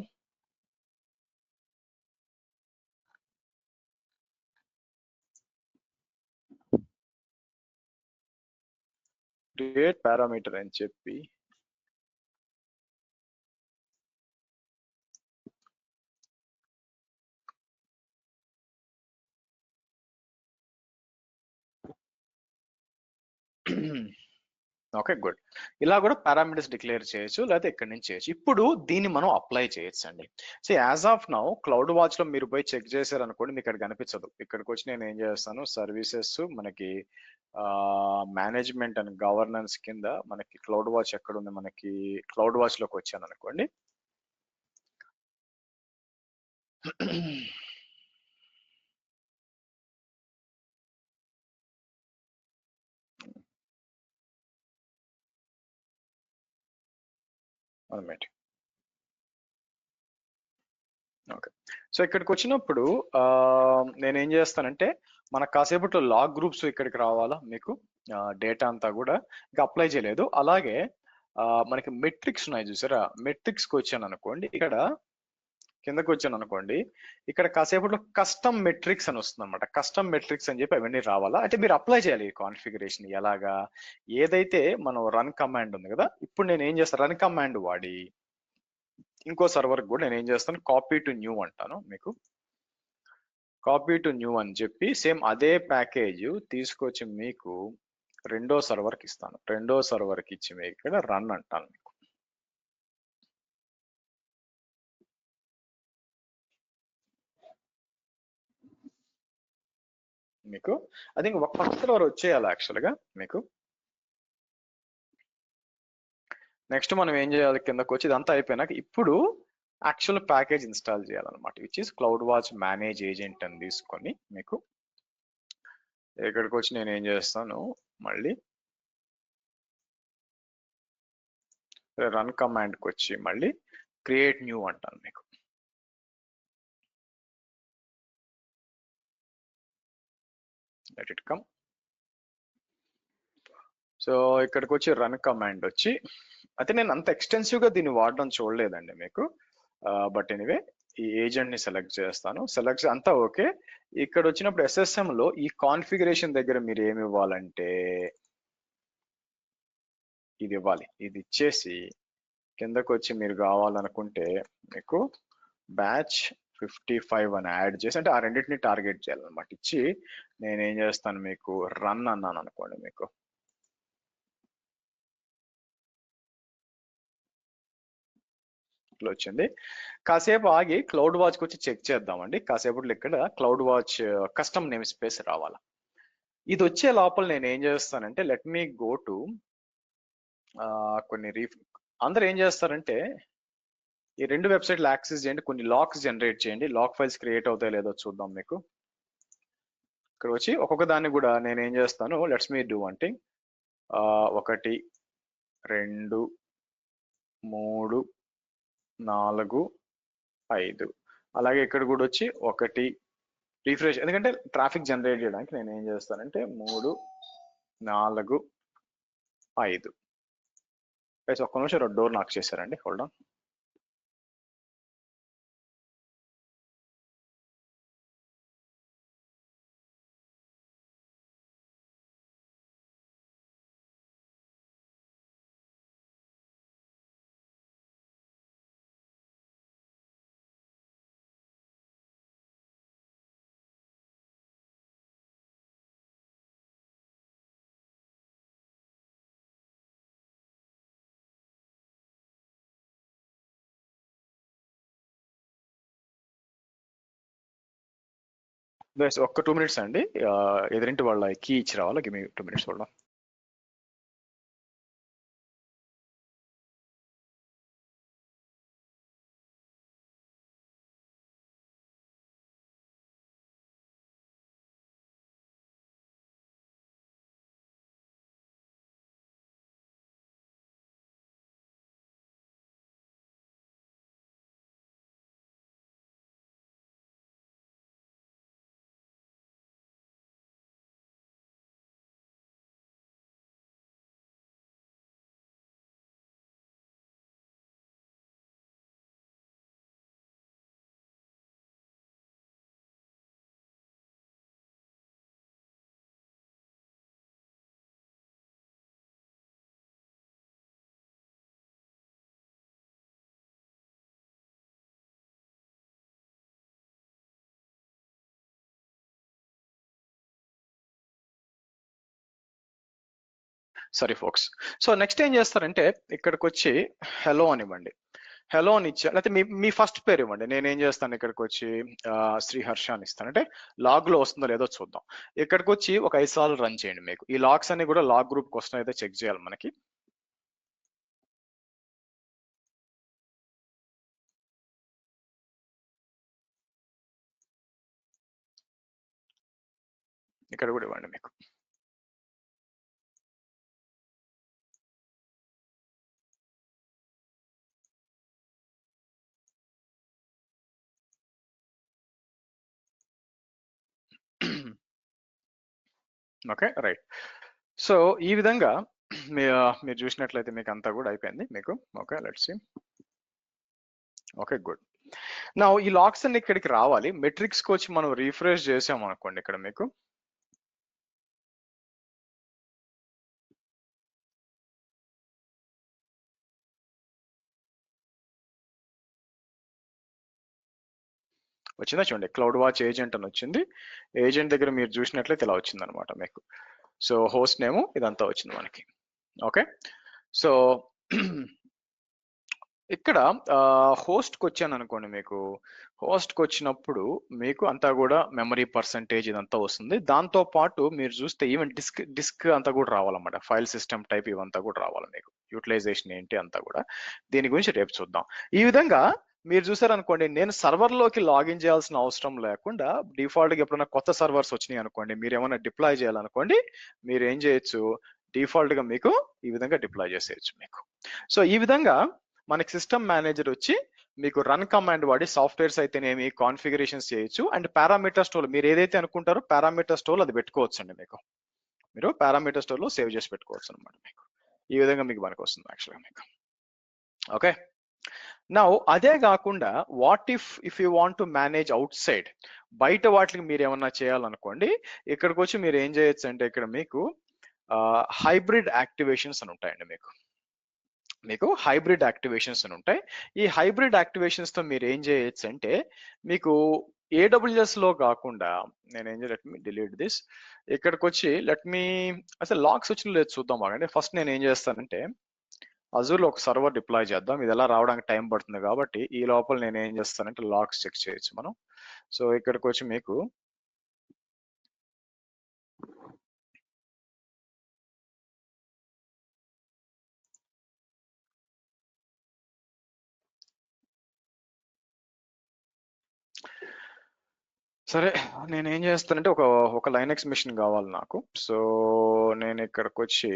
క్రియేట్ పారామీటర్ అని చెప్పి ఓకే గుడ్. ఇలా కూడా పారామీటర్స్ డిక్లేర్ చేయొచ్చు, లేకపోతే ఇక్కడి నుంచి చేయొచ్చు. ఇప్పుడు దీన్ని మనం అప్లై చేయొచ్చు అండి. So as of now cloud watch లో మీరు పోయి చెక్ చేశారు అనుకోండి, మీకు ఇక్కడ కనిపించదు. ఇక్కడికి వచ్చి నేను ఏం చేస్తాను, సర్వీసెస్ మనకి మేనేజ్మెంట్ అండ్ గవర్నెన్స్ కింద మనకి క్లౌడ్ వాచ్ ఎక్కడ ఉంది, మనకి క్లౌడ్ వాచ్ లోకి వచ్చాను అనుకోండి. ఓకే, సో ఇక్కడికి వచ్చినప్పుడు నేనేం చేస్తానంటే మనకు కాసేపట్లో లాగ్ గ్రూప్స్ ఇక్కడికి రావాలా మీకు, డేటా అంతా కూడా ఇంకా అప్లై చేయలేదు. అలాగే మనకి మెట్రిక్స్ ఉన్నాయి చూసారా, మెట్రిక్స్కి వచ్చాను అనుకోండి, ఇక్కడ కిందకి వచ్చాను అనుకోండి, ఇక్కడ కాసేపట్లో కస్టమ్ మెట్రిక్స్ అని వస్తుంది అనమాట. కస్టమ్ మెట్రిక్స్ అని చెప్పి అవన్నీ రావాలా, అంటే మీరు అప్లై చేయాలి ఈ కాన్ఫిగరేషన్. ఎలాగా, ఏదైతే మనం రన్ కమాండ్ ఉంది కదా, ఇప్పుడు నేను ఏం చేస్తాను, రన్ కమాండ్ వాడి ఇంకో సర్వర్ కూడా నేను ఏం చేస్తాను, కాపీ టు న్యూ అంటాను మీకు. కాపీ టు న్యూ అని చెప్పి సేమ్ అదే ప్యాకేజ్ తీసుకొచ్చి మీకు రెండో సర్వర్కి ఇస్తాను. రెండో సర్వర్కి ఇచ్చి మీకు ఇక్కడ రన్ అంటాను మీకు. అది ఇంక ఒక సర్వర్ వచ్చేయాలి యాక్చువల్గా మీకు. నెక్స్ట్ మనం ఏం చేయాలి, కిందకు వచ్చి ఇదంతా అయిపోయినాక ఇప్పుడు యాక్చువల్ ప్యాకేజ్ ఇన్స్టాల్ చేయాలన్నమాట, which is cloud watch manage agent అని తీసుకొని మీకు ఇక్కడికి వచ్చి నేను ఏం చేస్తాను, మళ్ళీ రన్ కమాండ్కి వచ్చి మళ్ళీ క్రియేట్ న్యూ అంటాను మీకు. Let it come. సో ఇక్కడికి వచ్చి రన్ కమాండ్ వచ్చి, అయితే నేను అంత ఎక్స్టెన్సివ్ గా దీన్ని వాడడం చూడలేదండి మీకు. బట్ ఎనీవే ఈ ఏజెంట్ ని సెలెక్ట్ చేస్తాను. సెలెక్ట్ అంతా ఓకే. ఇక్కడ వచ్చినప్పుడు SSM లో ఈ కాన్ఫిగరేషన్ దగ్గర మీరు ఏమి ఇవ్వాలంటే ఇది ఇవ్వాలి. ఇది ఇచ్చేసి కిందకు వచ్చి మీరు కావాలనుకుంటే మీకు బ్యాచ్ 55 అని యాడ్ చేసి, అంటే ఆ రెండింటిని టార్గెట్ చేయాలన్నమాట. ఇచ్చి నేనేం చేస్తాను మీకు రన్ అన్నాను అనుకోండి మీకు. ఇట్లా వచ్చింది. కాసేపు ఆగి క్లౌడ్ వాచ్కి వచ్చి చెక్ చేద్దామండి. కాసేపట్లో ఇక్కడ cloud watch custom name space రావాలి. ఇది వచ్చే లోపల నేను ఏం చేస్తానంటే లెట్ మీ గో టు కొన్ని అందరు ఏం చేస్తారంటే ఈ 2 వెబ్సైట్లు యాక్సెస్ చేయండి, కొన్ని లాక్స్ జనరేట్ చేయండి. లాక్ ఫైల్స్ క్రియేట్ అవుతాయో లేదో చూద్దాం. మీకు ఇక్కడ వచ్చి ఒక్కొక్క దాన్ని కూడా నేను ఏం చేస్తాను, లెట్స్ మీ డూ అంటే 1 2 3 4 5 అలాగే ఇక్కడ కూడా వచ్చి 1 రిఫ్రెష్, ఎందుకంటే ట్రాఫిక్ జనరేట్ చేయడానికి నేను ఏం చేస్తానంటే 3 4 5 ఒక్క నిమిషం 2 డోర్ నాక్ చేశారండి. Hold on. ఒక్క 2 minutes అండి. ఎదురింటి వాళ్ళ కీ ఇచ్చి రావాలి. Give me 2 minutes. Hold on. Sorry folks. So next ఏం చేస్తారంటే ఇక్కడికి వచ్చి హలో అని ఇవ్వండి. హలో అని ఇచ్చా, లేకపోతే మీ ఫస్ట్ పేరు ఇవ్వండి. నేనేం చేస్తాను, ఇక్కడికి వచ్చి శ్రీహర్ష అని ఇస్తాను. అంటే లాగ్ లో వస్తుందో లేదో చూద్దాం. ఇక్కడికి వచ్చి ఒక 5 సార్లు రన్ చేయండి. మీకు ఈ లాగ్స్ అన్ని కూడా లాగ్ గ్రూప్ కోసం అయితే చెక్ చేయాలి మనకి. ఇక్కడ కూడా ఇవ్వండి మీకు. Okay right. సో ఈ విధంగా మీరు చూసినట్లయితే మీకు అంతా కూడా అయిపోయింది మీకు. Okay let's see. Okay good. నా ఈ లాక్స్ అన్ని ఇక్కడికి రావాలి. మెట్రిక్స్ కి వచ్చి మనం రిఫ్రెష్ చేసాం అనుకోండి, ఇక్కడ మీకు వచ్చిందా చూడండి. క్లౌడ్ వాచ్ ఏజెంట్ అని వచ్చింది. ఏజెంట్ దగ్గర మీరు చూసినట్లయితే ఇలా వచ్చింది అనమాట మీకు. సో హోస్ట్ నేమ్ ఇదంతా వచ్చింది మనకి. ఓకే సో ఇక్కడ హోస్ట్కి వచ్చాను అనుకోండి, మీకు హోస్ట్కి వచ్చినప్పుడు మీకు అంతా కూడా మెమరీ పర్సంటేజ్ ఇదంతా వస్తుంది. దాంతో పాటు మీరు చూస్తే ఈవెన్ డిస్క్ అంతా కూడా రావాలన్నమాట. ఫైల్ సిస్టమ్ టైప్ ఇవంతా కూడా రావాలి మీకు. యూటిలైజేషన్ ఏంటి అంతా కూడా దీని గురించి రేపు చూద్దాం. ఈ విధంగా మీరు చూసారనుకోండి, నేను సర్వర్లోకి లాగిన్ చేయాల్సిన అవసరం లేకుండా డిఫాల్ట్గా ఎప్పుడైనా కొత్త సర్వర్స్ వచ్చినాయి అనుకోండి, మీరు ఏమైనా డిప్లాయ్ చేయాలనుకోండి, మీరు ఏం చేయొచ్చు, డిఫాల్ట్గా మీకు ఈ విధంగా డిప్లాయ్ చేసేయచ్చు మీకు. సో ఈ విధంగా మనకి సిస్టమ్ మేనేజర్ వచ్చి మీకు రన్ కమాండ్ వాడి సాఫ్ట్వేర్స్ అయితేనేమి కాన్ఫిగరేషన్స్ చేయొచ్చు. అండ్ పారామీటర్ స్టోర్ మీరు ఏదైతే అనుకుంటారో పారామీటర్ స్టోర్ అది పెట్టుకోవచ్చు అండి. మీకు మీరు పారామీటర్ స్టోర్ లో సేవ్ చేసి పెట్టుకోవచ్చు అనమాట. మీకు ఈ విధంగా మీకు పనికి వస్తుంది యాక్చువల్గా మీకు. ఓకే నౌ అదే కాకుండా what if you want to manage out side, బయట వాటికి మీరు ఏమన్నా చేయాలనుకోండి, ఇక్కడికి వచ్చి మీరు ఏం చేయొచ్చు అంటే ఇక్కడ మీకు హైబ్రిడ్ యాక్టివేషన్స్ అని ఉంటాయండి. మీకు హైబ్రిడ్ యాక్టివేషన్స్ అని ఉంటాయి. ఈ హైబ్రిడ్ యాక్టివేషన్స్ తో మీరు ఏం చేయొచ్చు అంటే, మీకు AWS లో కాకుండా నేను ఏం లెట్ మీ డిలీట్ దిస్. ఇక్కడికి వచ్చి లెట్ మీ అసలు లాక్స్ వచ్చిన లేదు చూద్దాం బాగా. ఫస్ట్ నేను ఏం చేస్తానంటే అజూర్లో ఒక సర్వర్ డిప్లాయ్ చేద్దాం. ఇది ఎలా రావడానికి టైం పడుతుంది కాబట్టి ఈ లోపల నేను ఏం చేస్తానంటే లాగ్స్ చెక్ చేయొచ్చు మనం. సో ఇక్కడికి వచ్చి మీకు సరే నేను ఏం చేస్తానంటే ఒక లైనెక్స్ మిషన్ కావాలి నాకు. సో నేను ఇక్కడికి వచ్చి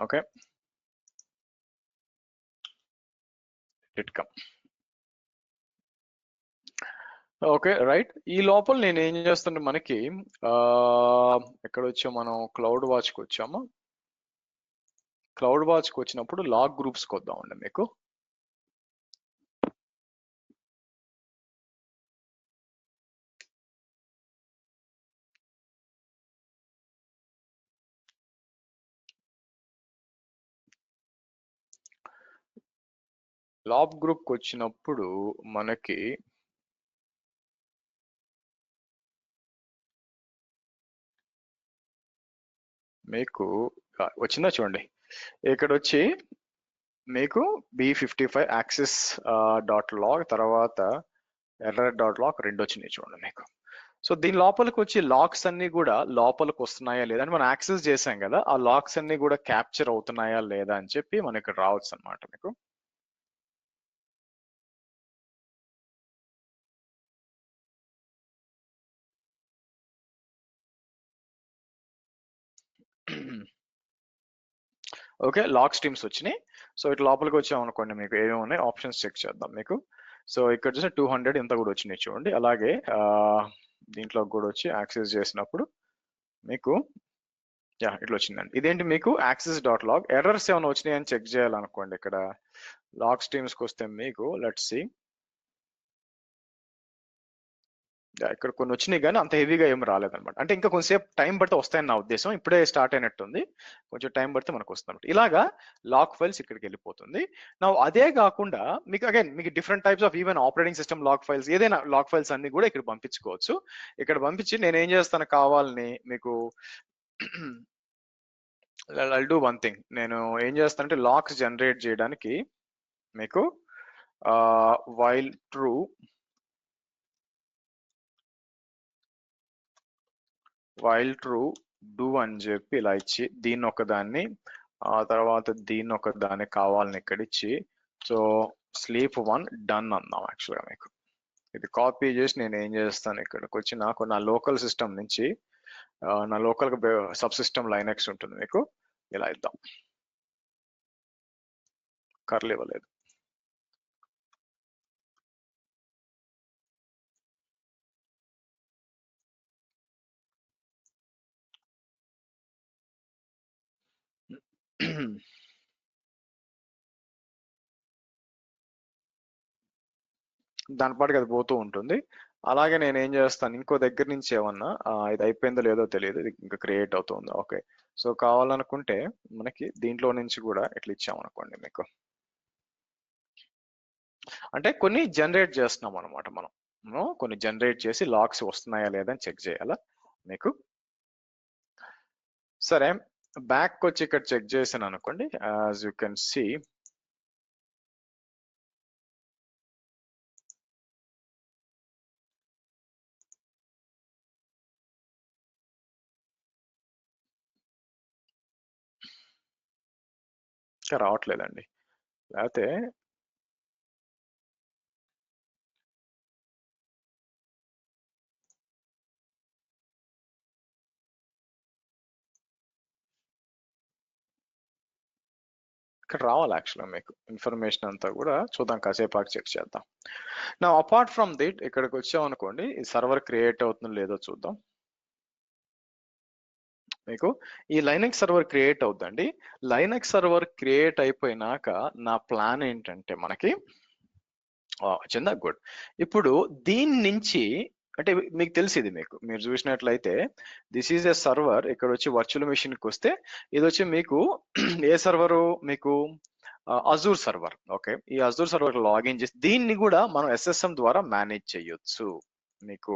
okay it come. Okay right. ఈ లోపల నేను ఏం చేస్తాను మనకి ఎక్కడ వచ్చాము మనం క్లౌడ్ వాచ్కి వచ్చాము. క్లౌడ్ వాచ్కి వచ్చినప్పుడు లాగ్ గ్రూప్స్కి వద్దామండి మీకు. లాగ్ గ్రూప్కి వచ్చినప్పుడు మనకి మీకు వచ్చిందా చూడండి. ఇక్కడ వచ్చి మీకు B55 యాక్సెస్ డాట్ లాగ్ తర్వాత ఎర్రర్ డాట్ లాగ్ రెండు వచ్చినాయి చూడండి మీకు. సో దీని లోపలికి వచ్చి లాక్స్ అన్ని కూడా లోపలికి వస్తున్నాయా లేదా అని మనం యాక్సెస్ చేసాం కదా, ఆ లాక్స్ అన్ని కూడా క్యాప్చర్ అవుతున్నాయా లేదా అని చెప్పి మనకి ఇక్కడ రావచ్చు అనమాట మీకు. ఓకే లాక్ స్ట్రీమ్స్ వచ్చినాయి. సో ఇటు లోపలికి వచ్చాం అనుకోండి మీకు ఏమేమి ఉన్నాయి ఆప్షన్స్ చెక్ చేద్దాం మీకు. సో ఇక్కడ చూస్తే 200 ఇంత కూడా వచ్చినాయి చూడండి. అలాగే దీంట్లో కూడా వచ్చి యాక్సెస్ చేసినప్పుడు మీకు ఇట్లా వచ్చిందండి. ఇదేంటి మీకు యాక్సెస్ డాట్ లాగ్ ఎర్రర్స్ ఏమైనా వచ్చినాయని చెక్ చేయాలనుకోండి. ఇక్కడ లాగ్ స్ట్రీమ్స్కి వస్తే మీకు లెట్స్ సి ఇక్కడ కొన్ని వచ్చినాయి కానీ అంత హెవీగా ఏం రాలేదన్నమాట. అంటే ఇంకా కొంచెంసేపు టైం పడితే వస్తాయని నా ఉద్దేశం. ఇప్పుడే స్టార్ట్ అయినట్టుంది, కొంచెం టైం పడితే మనకు వస్తుంది. ఇలాగా లాక్ ఫైల్స్ ఇక్కడికి వెళ్ళిపోతుంది. నా అదే కాకుండా మీకు అగైన్ మీకు different types of even operating system log files ఏదైనా లాక్ ఫైల్స్ అన్ని కూడా ఇక్కడ పంపించుకోవచ్చు. ఇక్కడ పంపించి నేను ఏం చేస్తాను కావాలని మీకు I'll do one thing. నేను ఏం చేస్తానంటే లాక్స్ జనరేట్ చేయడానికి మీకు వైల్ ట్రూ డూ అని చెప్పి ఇలా ఇచ్చి దీన్ని ఒకదాన్ని ఆ తర్వాత దీన్ని ఒకదాన్ని కావాలని ఇక్కడ ఇచ్చి సో స్లీప్ 1 డన్ అందాం. యాక్చువల్గా మీకు ఇది కాపీ చేసి నేను ఏం చేస్తాను ఇక్కడికి వచ్చి నాకు నా లోకల్ సిస్టమ్ నుంచి నా లోకల్ సబ్ సిస్టమ్ లైనెక్స్ ఉంటుంది మీకు ఇలా ఇద్దాం. కర్లు ఇవ్వలేదు. దాని పాటికి అది పోతూ ఉంటుంది. అలాగే నేను ఏం చేస్తాను ఇంకో దగ్గర నుంచి ఏమన్నా ఇది అయిపోయిందో లేదో తెలియదు, ఇది ఇంకా క్రియేట్ అవుతుంది. ఓకే సో కావాలనుకుంటే మనకి దీంట్లో నుంచి కూడా ఇట్లా ఇచ్చామనుకోండి మీకు, అంటే కొన్ని జనరేట్ చేస్తున్నాం అనమాట. మనం కొన్ని జనరేట్ చేసి లాక్స్ వస్తున్నాయా లేదా అని చెక్ చేయాలా మీకు. సరే బ్యాక్ వచ్చి ఇక్కడ చెక్ చేసాను అనుకోండి. యాజ్ యూ కెన్ సీ ఇంకా రావట్లేదండి, లేకపోతే ఇక్కడ రావాలి. యాక్చువల్గా మీకు ఇన్ఫర్మేషన్ అంతా కూడా చూద్దాం, కాసేపు చెక్ చేద్దాం. నా అపార్ట్ ఫ్రమ్ దిట్ ఇక్కడికి వచ్చామనుకోండి, ఈ సర్వర్ క్రియేట్ అవుతుందో లేదో చూద్దాం. మీకు ఈ లైనక్స్ సర్వర్ క్రియేట్ అవుతుందండి. లైనక్స్ సర్వర్ క్రియేట్ అయిపోయినాక నా ప్లాన్ ఏంటంటే మనకి వచ్చిందా? గుడ్. ఇప్పుడు దీని నుంచి అంటే మీకు తెలిసి ఇది మీరు చూసినట్లయితే దిస్ ఈజ్ ఎ సర్వర్. ఇక్కడ వచ్చి వర్చువల్ మెషిన్ కి వస్తే ఇది వచ్చి మీకు ఏ సర్వరు మీకు అజూర్ సర్వర్. ఓకే, ఈ అజూర్ సర్వర్ లాగిన్ చేసి దీన్ని కూడా మనం ఎస్ఎస్ఎం ద్వారా మేనేజ్ చేయొచ్చు. మీకు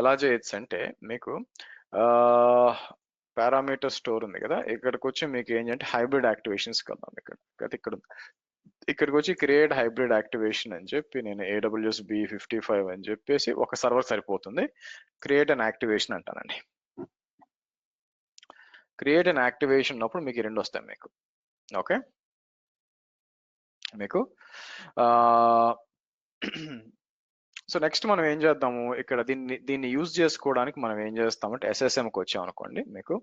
ఎలా చేయొచ్చు అంటే మీకు పారామీటర్ స్టోర్ ఉంది కదా, ఇక్కడికి వచ్చి మీకు ఏంటంటే హైబ్రిడ్ యాక్టివేషన్స్ కదా ఇక్కడ ఇక్కడికి వచ్చి క్రియేట్ హైబ్రిడ్ యాక్టివేషన్ అని చెప్పి నేను AWS B55 అని చెప్పేసి ఒక సర్వర్ సరిపోతుంది. క్రియేట్ అన్ యాక్టివేషన్ అంటానండి. క్రియేట్ అన్ యాక్టివేషన్ ఉన్నప్పుడు మీకు ఈ రెండు వస్తాయి మీకు. ఓకే, మీకు సో నెక్స్ట్ మనం ఏం చేద్దాము, ఇక్కడ దీన్ని యూజ్ చేసుకోవడానికి మనం ఏం చేస్తామంటే SSMకి వచ్చాం అనుకోండి మీకు.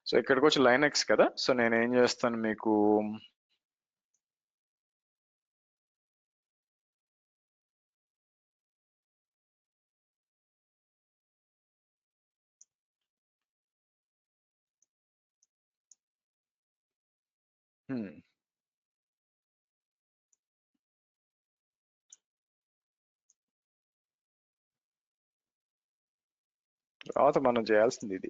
సో ఇక్కడికి వచ్చి లైనక్స్ కదా, సో నేను ఏం చేస్తాను మీకు తర్వాత మనం చేయాల్సింది ఇది.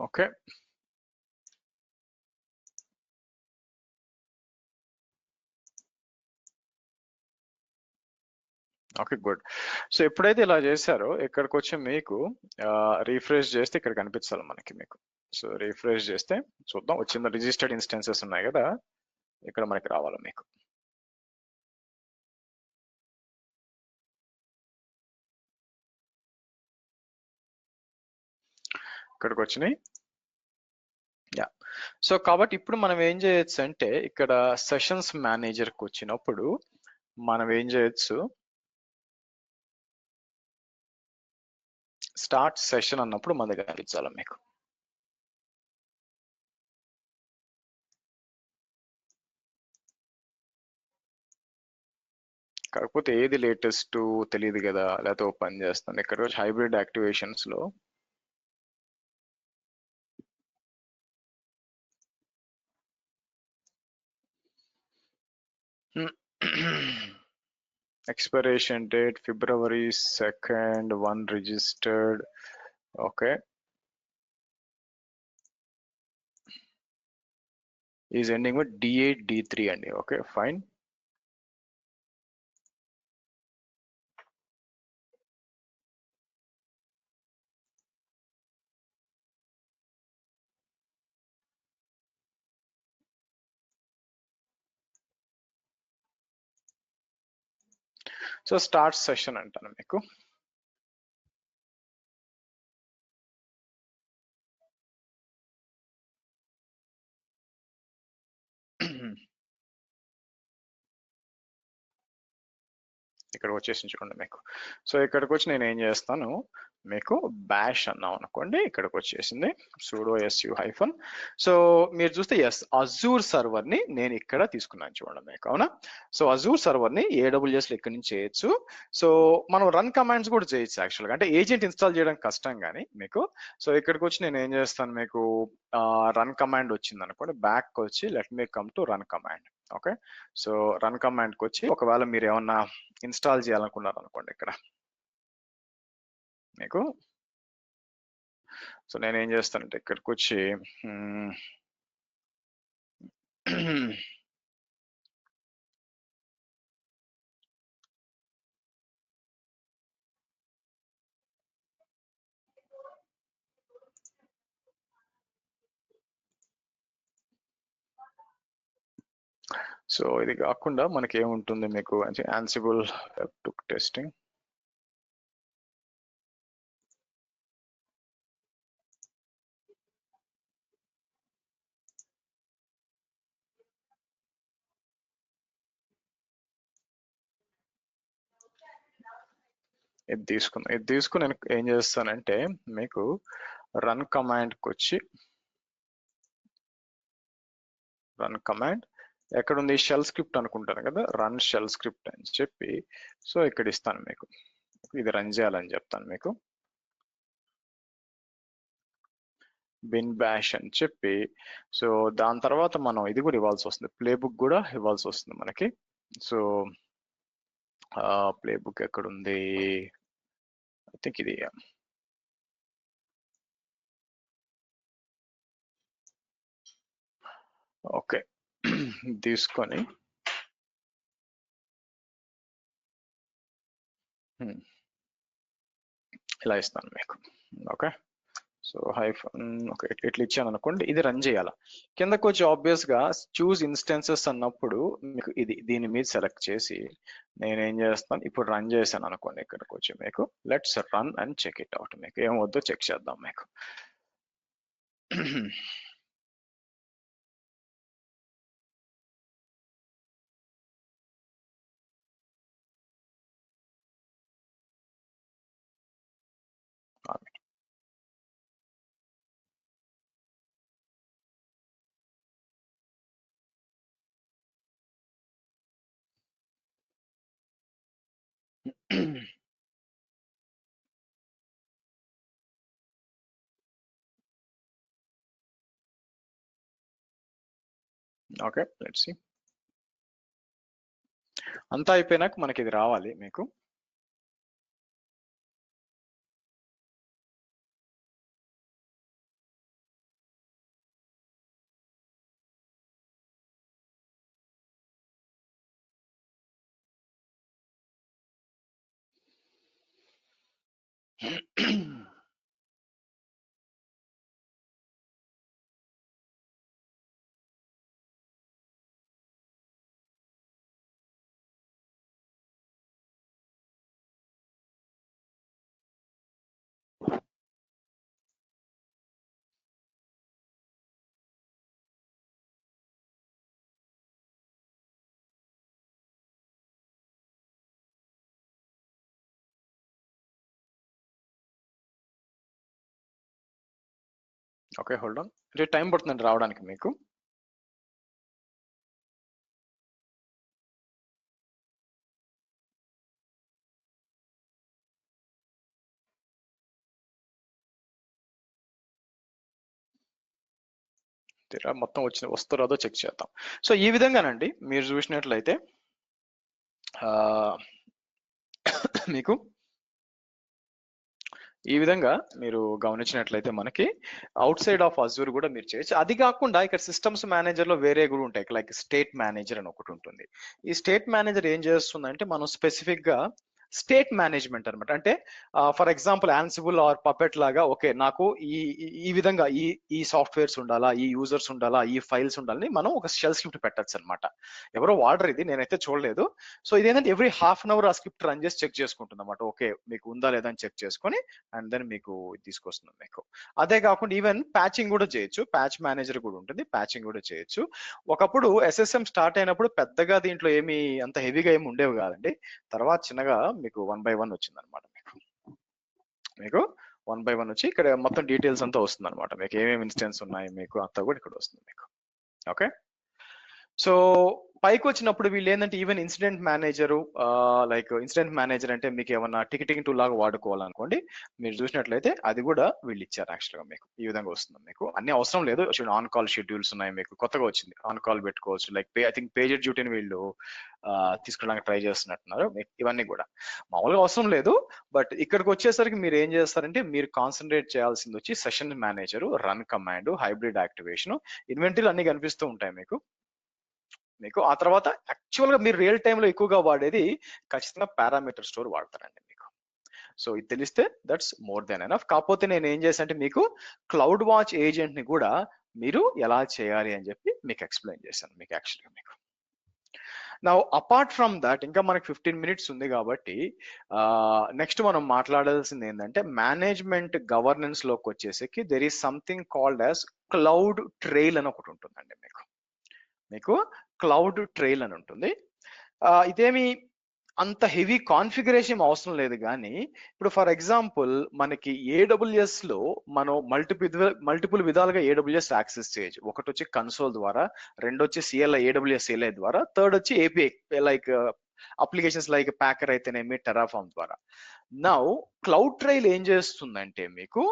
Okay, okay, good. సో ఎప్పుడైతే ఇలా చేశారో ఇక్కడికి వచ్చి మీకు రీఫ్రెష్ చేస్తే ఇక్కడ కనిపించాలి మనకి మీకు. సో రీఫ్రెష్ చేస్తే చూద్దాం వచ్చింది. రిజిస్టర్డ్ ఇన్స్టెన్సెస్ ఉన్నాయి కదా, ఇక్కడ మనకి రావాలి మీకు. ఇక్కడికి వచ్చినాయి. యా, సో కాబట్టి ఇప్పుడు మనం ఏం చేయొచ్చు అంటే ఇక్కడ సెషన్స్ మేనేజర్కి వచ్చినప్పుడు మనం ఏం చేయొచ్చు, స్టార్ట్ సెషన్ అన్నప్పుడు మన దగ్గర కనిపించాలి మీకు. కాకపోతే ఏది లేటెస్ట్ తెలియదు కదా, లేకపోతే ఓపెన్ చేస్తాను ఇక్కడ వచ్చి హైబ్రిడ్ యాక్టివేషన్స్ లో expiration date February 2nd, one registered. Okay, is ending with D8 D3 and okay, fine. So start session అంటాను మీకు. ఇక్కడ వచ్చేసి చూడండి మీకు. సో ఇక్కడికి వచ్చి నేను ఏం చేస్తాను మీకు బ్యాష్ అన్నాం అనుకోండి, ఇక్కడికి వచ్చేసింది sudo su హైఫన్. సో మీరు చూస్తే అజూర్ సర్వర్ ని నేను ఇక్కడ తీసుకున్నాను చూడండి మీకు, అవునా? సో అజూర్ సర్వర్ ని AWS లో ఇక్కడ నుంచి చేయొచ్చు. సో మనం రన్ కమాండ్స్ కూడా చేయొచ్చు యాక్చువల్గా, అంటే ఏజెంట్ ఇన్స్టాల్ చేయడం కష్టం కానీ మీకు. సో ఇక్కడికి వచ్చి నేను ఏం చేస్తాను మీకు, రన్ కమాండ్ వచ్చింది అనుకోండి, బ్యాక్ వచ్చి let me come to run command. Okay, so run command కి వచ్చి ఒకవేళ మీరు ఏమన్నా ఇన్స్టాల్ చేయాలనుకున్నారు అనుకోండి ఇక్కడ మీకు. సో నేను ఏం చేస్తానంటే ఇక్కడికి వచ్చి సో ఇది కాకుండా మనకి ఏముంటుంది మీకు అంటే Ansible webhook టెస్టింగ్. ఇది తీసుకుని నేను ఏం చేస్తానంటే మీకు రన్ కమాండ్కి వచ్చి రన్ కమాండ్ ఎక్కడుంది షెల్ స్క్రిప్ట్ అనుకుంటాను కదా, రన్ షెల్ స్క్రిప్ట్ అని చెప్పి సో ఇక్కడ ఇస్తాను మీకు. ఇది రన్ చేయాలని చెప్తాను మీకు. బిన్ బ్యాష్ అని చెప్పి సో దాని తర్వాత మనం ఇది కూడా ఇవ్వాల్సి వస్తుంది, ప్లేబుక్ కూడా ఇవ్వాల్సి వస్తుంది మనకి. సో ప్లేబుక్ ఎక్కడుంది, ఐ థింక్ ఇది. ఓకే తీసుకొని ఇలా ఇస్తాను మీకు. ఓకే సో ఓకే ఇట్లా ఇచ్చాను అనుకోండి, ఇది రన్ చేయాలా. కిందకు వచ్చి ఆబ్వియస్ గా చూస్ ఇన్స్టెన్సెస్ అన్నప్పుడు మీకు దీని మీద సెలెక్ట్ చేసి నేను ఏం చేస్తాను, ఇప్పుడు రన్ చేశాను అనుకోండి, ఇక్కడికి వచ్చి మీకు let's run and check it out. మీకు ఏమొద్దో చెక్ చేద్దాం మీకు. Okay let's see. అంతా అయిపోయినాక మనకి ఇది రావాలి మీకు. ఓకే హోల్డ్ ఆన్, అంటే టైం పడుతుందండి రావడానికి మీకు. మొత్తం వస్తారో చెక్ చేద్దాం. సో ఈ విధంగానండి మీరు చూసినట్లయితే మీకు ఈ విధంగా మీరు గమనించినట్లయితే మనకి అవుట్ సైడ్ ఆఫ్ అజూర్ కూడా మీరు చేయొచ్చు. అది కాకుండా ఇక్కడ సిస్టమ్స్ మేనేజర్ లో వేరే కూడా ఉంటాయి, లైక్ స్టేట్ మేనేజర్ అని ఒకటి ఉంటుంది. ఈ స్టేట్ మేనేజర్ ఏం చేస్తుందంటే మనం స్పెసిఫిక్ గా స్టేట్ మేనేజ్మెంట్ అనమాట. అంటే for example Ansible or Puppet లాగా ఓకే నాకు ఈ విధంగా ఈ సాఫ్ట్వేర్స్ ఉండాలా, ఈ యూజర్స్ ఉండాలా, ఈ ఫైల్స్ ఉండాలని మనం ఒక షెల్ స్క్రిప్ట్ పెట్టచ్చు అనమాట. ఎవరో వాడరు, ఇది నేనైతే చూడలేదు. సో ఇదేంటంటే ఎవ్రీ హాఫ్ అన్ అవర్ ఆ స్క్రిప్ట్ రన్ చేసి చెక్ చేసుకుంటుంది అనమాట. ఓకే మీకు ఉందా లేదా అని చెక్ చేసుకొని అండ్ దెన్ మీకు తీసుకొస్తుంది మీకు. అదే కాకుండా ఈవెన్ ప్యాచింగ్ కూడా చేయొచ్చు, ప్యాచ్ మేనేజర్ కూడా ఉంటుంది, ప్యాచింగ్ కూడా చేయొచ్చు. ఒకప్పుడు SSM స్టార్ట్ అయినప్పుడు పెద్దగా దీంట్లో ఏమి అంత హెవీగా ఏమి ఉండేవి కాదండి. తర్వాత చిన్నగా మీకు 1 by 1 వచ్చింది అనమాట. మీకు 1 by 1 వచ్చి ఇక్కడ మొత్తం డీటెయిల్స్ అంతా వస్తుంది అనమాట. మీకు ఏమేమి ఇన్స్టెన్స్ ఉన్నాయి మీకు అంతా కూడా ఇక్కడ వస్తుంది మీకు. ఓకే సో పైకి వచ్చినప్పుడు వీళ్ళు ఏంటంటే even incident manager, like incident manager అంటే మీకు ఏమన్నా టికెటింగ్ టూల్ లాగా వాడుకోవాలనుకోండి, మీరు చూసినట్లయితే అది కూడా వీళ్ళు ఇచ్చారు యాక్చువల్గా మీకు. ఈ విధంగా వస్తుంది మీకు. అన్ని అవసరం లేదు, ఆన్ కాల్ షెడ్యూల్స్ ఉన్నాయి మీకు, కొత్తగా వచ్చింది ఆన్ కాల్ పెట్టుకోవచ్చు. లైక్ ఐ థింక్ పేజెడ్ డ్యూటీని వీళ్ళు తీసుకోవడానికి ట్రై చేస్తున్నట్టున్నారు. ఇవన్నీ కూడా మామూలుగా అవసరం లేదు. బట్ ఇక్కడికి వచ్చేసరికి మీరు ఏం చేస్తారంటే మీరు కాన్సన్ట్రేట్ చేయాల్సింది వచ్చి session manager, run command, hybrid activation, ఇన్వెంటరీలు అన్ని కనిపిస్తూ ఉంటాయి మీకు. ఆ తర్వాత యాక్చువల్ గా మీరు రియల్ టైమ్ లో ఎక్కువగా వాడేది ఖచ్చితంగా పారామీటర్ స్టోర్ వాడతారండి మీకు. సో ఇది తెలిస్తే దట్స్ మోర్ దెన్ ఎనఫ్. కాకపోతే నేను ఏం చేశానంటే మీకు క్లౌడ్ వాచ్ ఏజెంట్ ని కూడా మీరు ఎలా చేయాలి అని చెప్పి మీకు ఎక్స్ప్లెయిన్ చేశాను మీకు యాక్చువల్గా మీకు. నా అపార్ట్ ఫ్రమ్ దట్ ఇంకా మనకి 15 minutes ఉంది కాబట్టి నెక్స్ట్ మనం మాట్లాడాల్సింది ఏంటంటే మేనేజ్మెంట్ గవర్నెన్స్ లోకి వచ్చేసరికి there is something called as cloud trail అని ఒకటి ఉంటుందండి. మీకు క్లౌడ్ ట్రైల్ అని ఉంటుంది. ఇదేమి అంత హెవీ కాన్ఫిగరేషన్ అవసరం లేదు, కానీ ఇప్పుడు ఫర్ ఎగ్జాంపుల్ మనకి AWS లో మనం మల్టిపుల్ విధాలుగా AWS యాక్సెస్ చేయొచ్చు. ఒకటి వచ్చి కన్సోల్ ద్వారా, రెండు వచ్చి AWS CLI ద్వారా, థర్డ్ వచ్చి API like applications like packer అయితేనేమి టెరాఫార్మ్ ద్వారా. నౌ క్లౌడ్ ట్రైల్ ఏం చేస్తుందంటే మీకు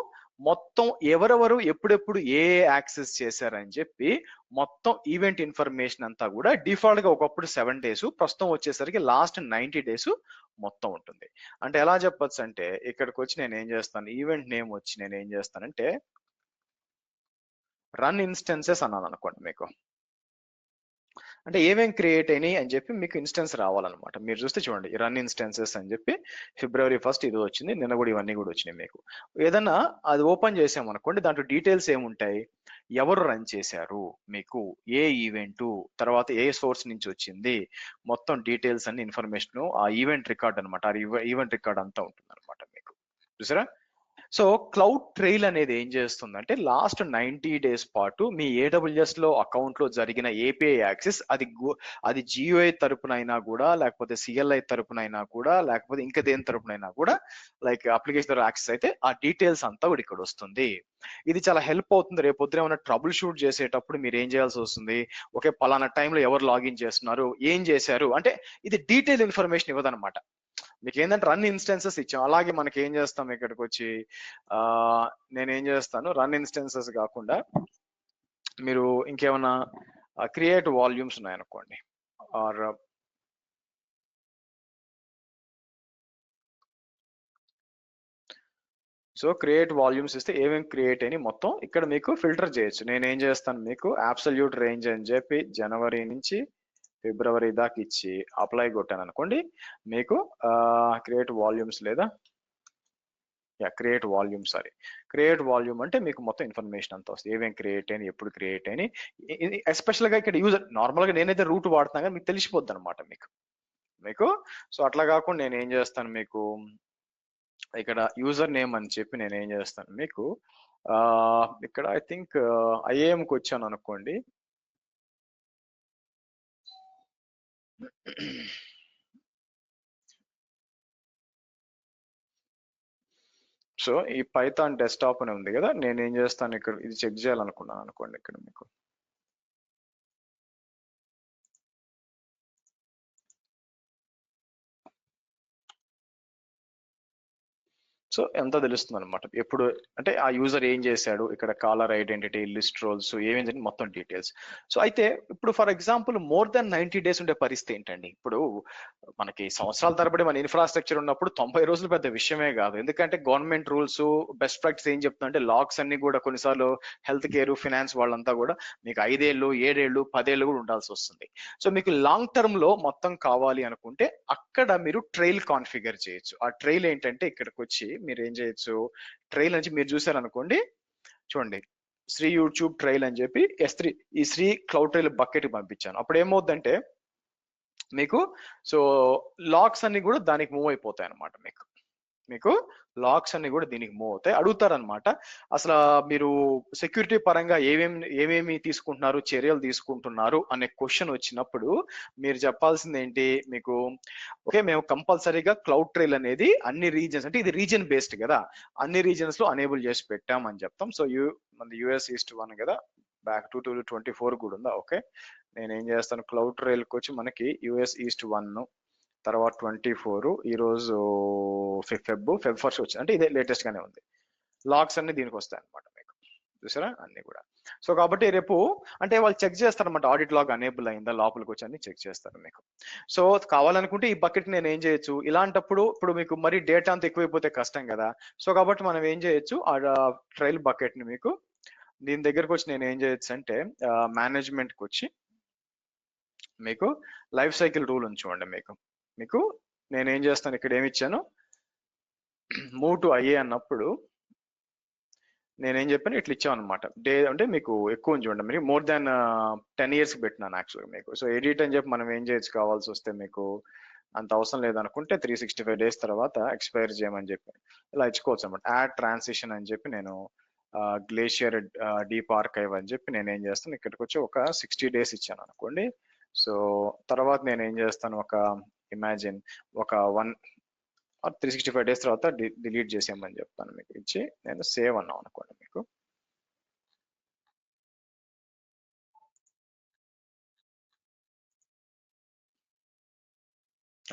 మొత్తం ఎవరెవరు ఎప్పుడెప్పుడు ఏ యాక్సెస్ చేశారని చెప్పి మొత్తం ఈవెంట్ ఇన్ఫర్మేషన్ అంతా కూడా డిఫాల్ట్ గా ఒకప్పుడు 7 days, ప్రస్తుతం వచ్చేసరికి లాస్ట్ 90 days మొత్తం ఉంటుంది. అంటే ఎలా చెప్పొచ్చు అంటే ఇక్కడికి వచ్చి నేను ఏం చేస్తాను, ఈవెంట్ నేమ్ వచ్చి నేను ఏం చేస్తానంటే రన్ ఇన్స్టెన్సెస్ అన్నాను అనుకోండి. మీకు అంటే ఏమేం క్రియేట్ అయినాయి అని చెప్పి మీకు ఇన్స్టెన్స్ రావాలన్నమాట. మీరు చూస్తే చూడండి రన్ ఇన్స్టెన్సెస్ అని చెప్పి February 1st ఇది వచ్చింది, నిన్న కూడా ఇవన్నీ కూడా వచ్చినాయి. మీకు ఏదన్నా అది ఓపెన్ చేసామనుకోండి, దాంట్లో డీటెయిల్స్ ఏముంటాయి, ఎవరు రన్ చేశారు, మీకు ఏ ఈవెంట్, తర్వాత ఏ సోర్స్ నుంచి వచ్చింది, మొత్తం డీటెయిల్స్ అన్ని ఇన్ఫర్మేషన్ ఆ ఈవెంట్ రికార్డ్ అనమాట. ఆ ఈవెంట్ రికార్డ్ అంతా ఉంటుంది అనమాట. మీకు చూసారా. సో క్లౌడ్ ట్రైల్ అనేది ఏం చేస్తుందంటే లాస్ట్ 90 days పాటు మీ AWS లో అకౌంట్ లో జరిగిన API యాక్సెస్, అది GUI తరపునైనా కూడా, లేకపోతే CLI తరపునైనా కూడా, లేకపోతే ఇంకా దేని తరపునైనా కూడా, లైక్ అప్లికేషన్ ద్వారా యాక్సెస్ అయితే ఆ డీటెయిల్స్ అంతా కూడా ఇక్కడ వస్తుంది. ఇది చాలా హెల్ప్ అవుతుంది. రేపు పొద్దున ఏమైనా ట్రబుల్ షూట్ చేసేటప్పుడు మీరు ఏం చేయాల్సి వస్తుంది, ఓకే పలానా టైంలో ఎవరు లాగిన్ చేస్తున్నారు, ఏం చేశారు అంటే ఇది డీటెయిల్ ఇన్ఫర్మేషన్ ఇవ్వదన్నమాట. మీకు ఏంటంటే రన్ ఇన్స్టెన్సెస్ ఇచ్చాం, అలాగే మనకి ఏం చేస్తాం ఇక్కడికి వచ్చి నేనేం చేస్తాను, రన్ ఇన్స్టెన్సెస్ కాకుండా మీరు ఇంకేమైనా క్రియేట్ వాల్యూమ్స్ ఉన్నాయనుకోండి, ఆర్ సో క్రియేట్ వాల్యూమ్స్ ఇస్తే ఏమేమి క్రియేట్ అని మొత్తం ఇక్కడ మీకు ఫిల్టర్ చేయొచ్చు. నేనేం చేస్తాను, మీకు అబ్సల్యూట్ రేంజ్ అని చెప్పి జనవరి నుంచి ఫిబ్రవరి దాకా ఇచ్చి అప్లై కొట్టాను అనుకోండి, మీకు క్రియేట్ వాల్యూమ్స్ లేదా క్రియేట్ వాల్యూమ్, క్రియేట్ వాల్యూమ్ అంటే మీకు మొత్తం ఇన్ఫర్మేషన్ అంతా వస్తుంది, ఏమేమి క్రియేట్ అయినా, ఎప్పుడు క్రియేట్ అయినా. ఎస్పెషల్ గా ఇక్కడ యూజర్ నార్మల్ గా నేనైతే రూట్ వాడుతున్నా కానీ మీకు తెలిసిపోద్ది అనమాట మీకు. సో అట్లా కాకుండా నేను ఏం చేస్తాను, మీకు ఇక్కడ యూజర్ నేమ్ అని చెప్పి నేను ఏం చేస్తాను, మీకు ఇక్కడ ఐ థింక్ IAMకి వచ్చాను అనుకోండి. సో ఈ పైథాన్ డెస్క్టాప్ అని ఉంది కదా, నేను ఏం చేస్తాను ఇక్కడ ఇది చెక్ చేయాలనుకున్నాను అనుకోండి. ఇక్కడ మీకు సో ఎంత తెలుస్తుంది అనమాట, ఎప్పుడు అంటే ఆ యూజర్ ఏం చేశాడు, ఇక్కడ కాలర్ ఐడెంటిటీ, లిస్ట్ రోల్స్, ఏమేంటి మొత్తం డీటెయిల్స్. సో అయితే ఇప్పుడు for example more than 90 days ఉండే పరిస్థితి ఏంటండి, ఇప్పుడు మనకి సంవత్సరాల తరబడి మన ఇన్ఫ్రాస్ట్రక్చర్ ఉన్నప్పుడు 90 రోజులు పెద్ద విషయమే కాదు. ఎందుకంటే గవర్నమెంట్ రూల్స్ బెస్ట్ ప్రాక్టీస్ ఏం చెప్తుందంటే లాక్స్ అన్ని కూడా కొన్నిసార్లు హెల్త్ కేర్, ఫినాన్స్ వాళ్ళంతా కూడా మీకు 5 ఏళ్ళు, 7 ఏళ్ళు, 10 ఏళ్ళు కూడా ఉండాల్సి వస్తుంది. సో మీకు లాంగ్ టర్మ్ లో మొత్తం కావాలి అనుకుంటే అక్కడ మీరు ట్రైల్ కాన్ఫిగర్ చేయొచ్చు. ఆ ట్రైల్ ఏంటంటే ఇక్కడికి వచ్చి మీరు ఏం చేయొచ్చు, ట్రైల్ నుంచి మీరు చూసారనుకోండి, చూడండి శ్రీ యూట్యూబ్ ట్రైల్ అని చెప్పి S3 ఈ శ్రీ క్లౌడ్ ట్రైల్ బకెట్ పంపించాను. అప్పుడు ఏమవుతుందంటే మీకు సో లాక్స్ అన్ని కూడా దానికి మూవ్ అయిపోతాయి అనమాట. మీకు లాక్స్ అన్ని కూడా దీనికి మూవ్ అవుతాయి. అడుగుతారనమాట అసలు మీరు సెక్యూరిటీ పరంగా ఏమేమి తీసుకుంటున్నారు, చర్యలు తీసుకుంటున్నారు అనే క్వశ్చన్ వచ్చినప్పుడు మీరు చెప్పాల్సింది ఏంటి, మీకు ఓకే మేము కంపల్సరీగా క్లౌడ్ ట్రైల్ అనేది అన్ని రీజన్స్, అంటే ఇది రీజన్ బేస్డ్ కదా, అన్ని రీజన్స్ లో అనేబుల్ చేసి పెట్టాం అని చెప్తాం. సో మన US East 1 కదా, బ్యాక్ టు 24 కూడా ఉందా. ఓకే నేను ఏం చేస్తాను, క్లౌడ్ ట్రైల్కి వచ్చి మనకి US East 1 తర్వాత 24 ఈ రోజు Feb 1st వచ్చింది, అంటే ఇదే లేటెస్ట్ గానే ఉంది. లాగ్స్ అన్ని దీనికి వస్తాయి అనమాట మీకు, చూసారా అన్ని కూడా. సో కాబట్టి రేపు అంటే వాళ్ళు చెక్ చేస్తారన్నమాట, ఆడిట్ లాగ్ అనేబుల్ అయిందా, లోపలికి వచ్చి అన్ని చెక్ చేస్తారు మీకు. సో కావాలనుకుంటే ఈ బకెట్ నేను ఏం చేయొచ్చు, ఇలాంటప్పుడు ఇప్పుడు మీకు మరి డేటా అంతా ఎక్కువైపోతే కష్టం కదా. సో కాబట్టి మనం ఏం చేయొచ్చు, ఆ ట్రైల్ బకెట్ ని మీకు దీని దగ్గరకు వచ్చి నేను ఏం చేయొచ్చు అంటే మేనేజ్మెంట్కి వచ్చి మీకు లైఫ్ సైకిల్ రూల్ ఉంచుకోండి. మీకు నేనేం చేస్తాను, ఇక్కడ ఏమి ఇచ్చాను, మూవ్ టు IA అన్నప్పుడు నేనేం చెప్పాను ఇట్లా ఇచ్చామన్నమాట. డే అంటే మీకు ఎక్కువ చూడండి, మీరు మోర్ దాన్ 10 years పెట్టినాను యాక్చువల్గా మీకు. సో ఎడిట్ అని చెప్పి మనం ఏం చేయొచ్చు, కావాల్సి వస్తే మీకు అంత అవసరం లేదనుకుంటే 365 days తర్వాత ఎక్స్పైర్ చేయమని చెప్పి ఇలా ఇచ్చుకోవచ్చు అనమాట. యాడ్ ట్రాన్సిషన్ అని చెప్పి నేను గ్లేషియర్ డీప్ ఆర్కైవ్ అని చెప్పి నేను ఏం చేస్తాను, ఇక్కడికి వచ్చి ఒక 60 days ఇచ్చాను అనుకోండి. సో తర్వాత నేను ఏం చేస్తాను, ఒక ఇమాజిన్ ఒక 365 days తర్వాత డిలీట్ చేసేయమని చెప్తాను మీకు ఇచ్చి, నేను సేవ్ అన్నాం అనుకోండి మీకు.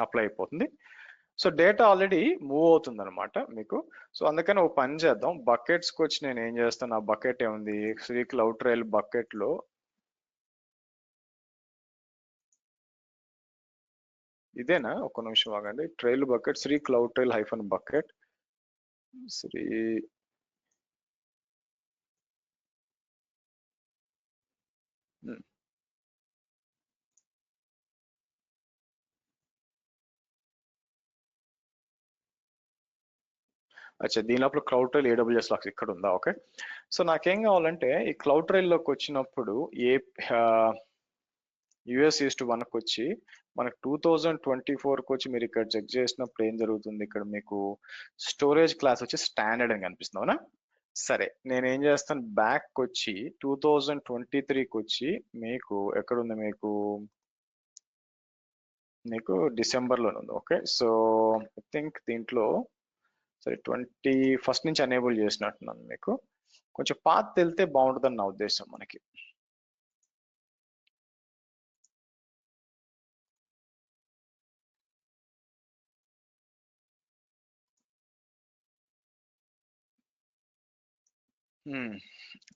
అప్లై అయిపోతుంది. సో డేటా ఆల్రెడీ మూవ్ అవుతుంది అనమాట మీకు. సో అందుకని ఒక పని చేద్దాం, బకెట్స్కి వచ్చి నేను ఏం చేస్తాను, ఆ బకెట్ ఏముంది, శ్రీ క్లౌడ్ ట్రైల్ బకెట్లో ఇదేనా, ఒక నిమిషం ఆగండి. Trail bucket three cloud trail hyphen bucket three అచ్చా, దీని లోపల క్లౌడ్ ట్రైల్ AWS లాక్స్ ఇక్కడ ఉందా? ఓకే. సో నాకేం కావాలంటే ఈ క్లౌడ్ ట్రైల్లోకి వచ్చినప్పుడు US ఈస్ట్ 1కి వచ్చి మనకు 2024కి వచ్చి మీరు ఇక్కడ చెక్ చేసినప్పుడు ఏం జరుగుతుంది, ఇక్కడ మీకు స్టోరేజ్ క్లాస్ వచ్చి స్టాండర్డ్ అని కనిపిస్తుంది, అవునా? సరే, నేను ఏం చేస్తాను, బ్యాక్ వచ్చి 2023కి వచ్చి మీకు ఎక్కడుంది, మీకు డిసెంబర్లోనే ఉంది. ఓకే, సో ఐ థింక్ దీంట్లో సరే 21st నుంచి ఎనేబుల్ చేసినట్టున్నాను మీకు. కొంచెం పాత్ వెళ్తే బాగుంటుందని నా ఉద్దేశం మనకి.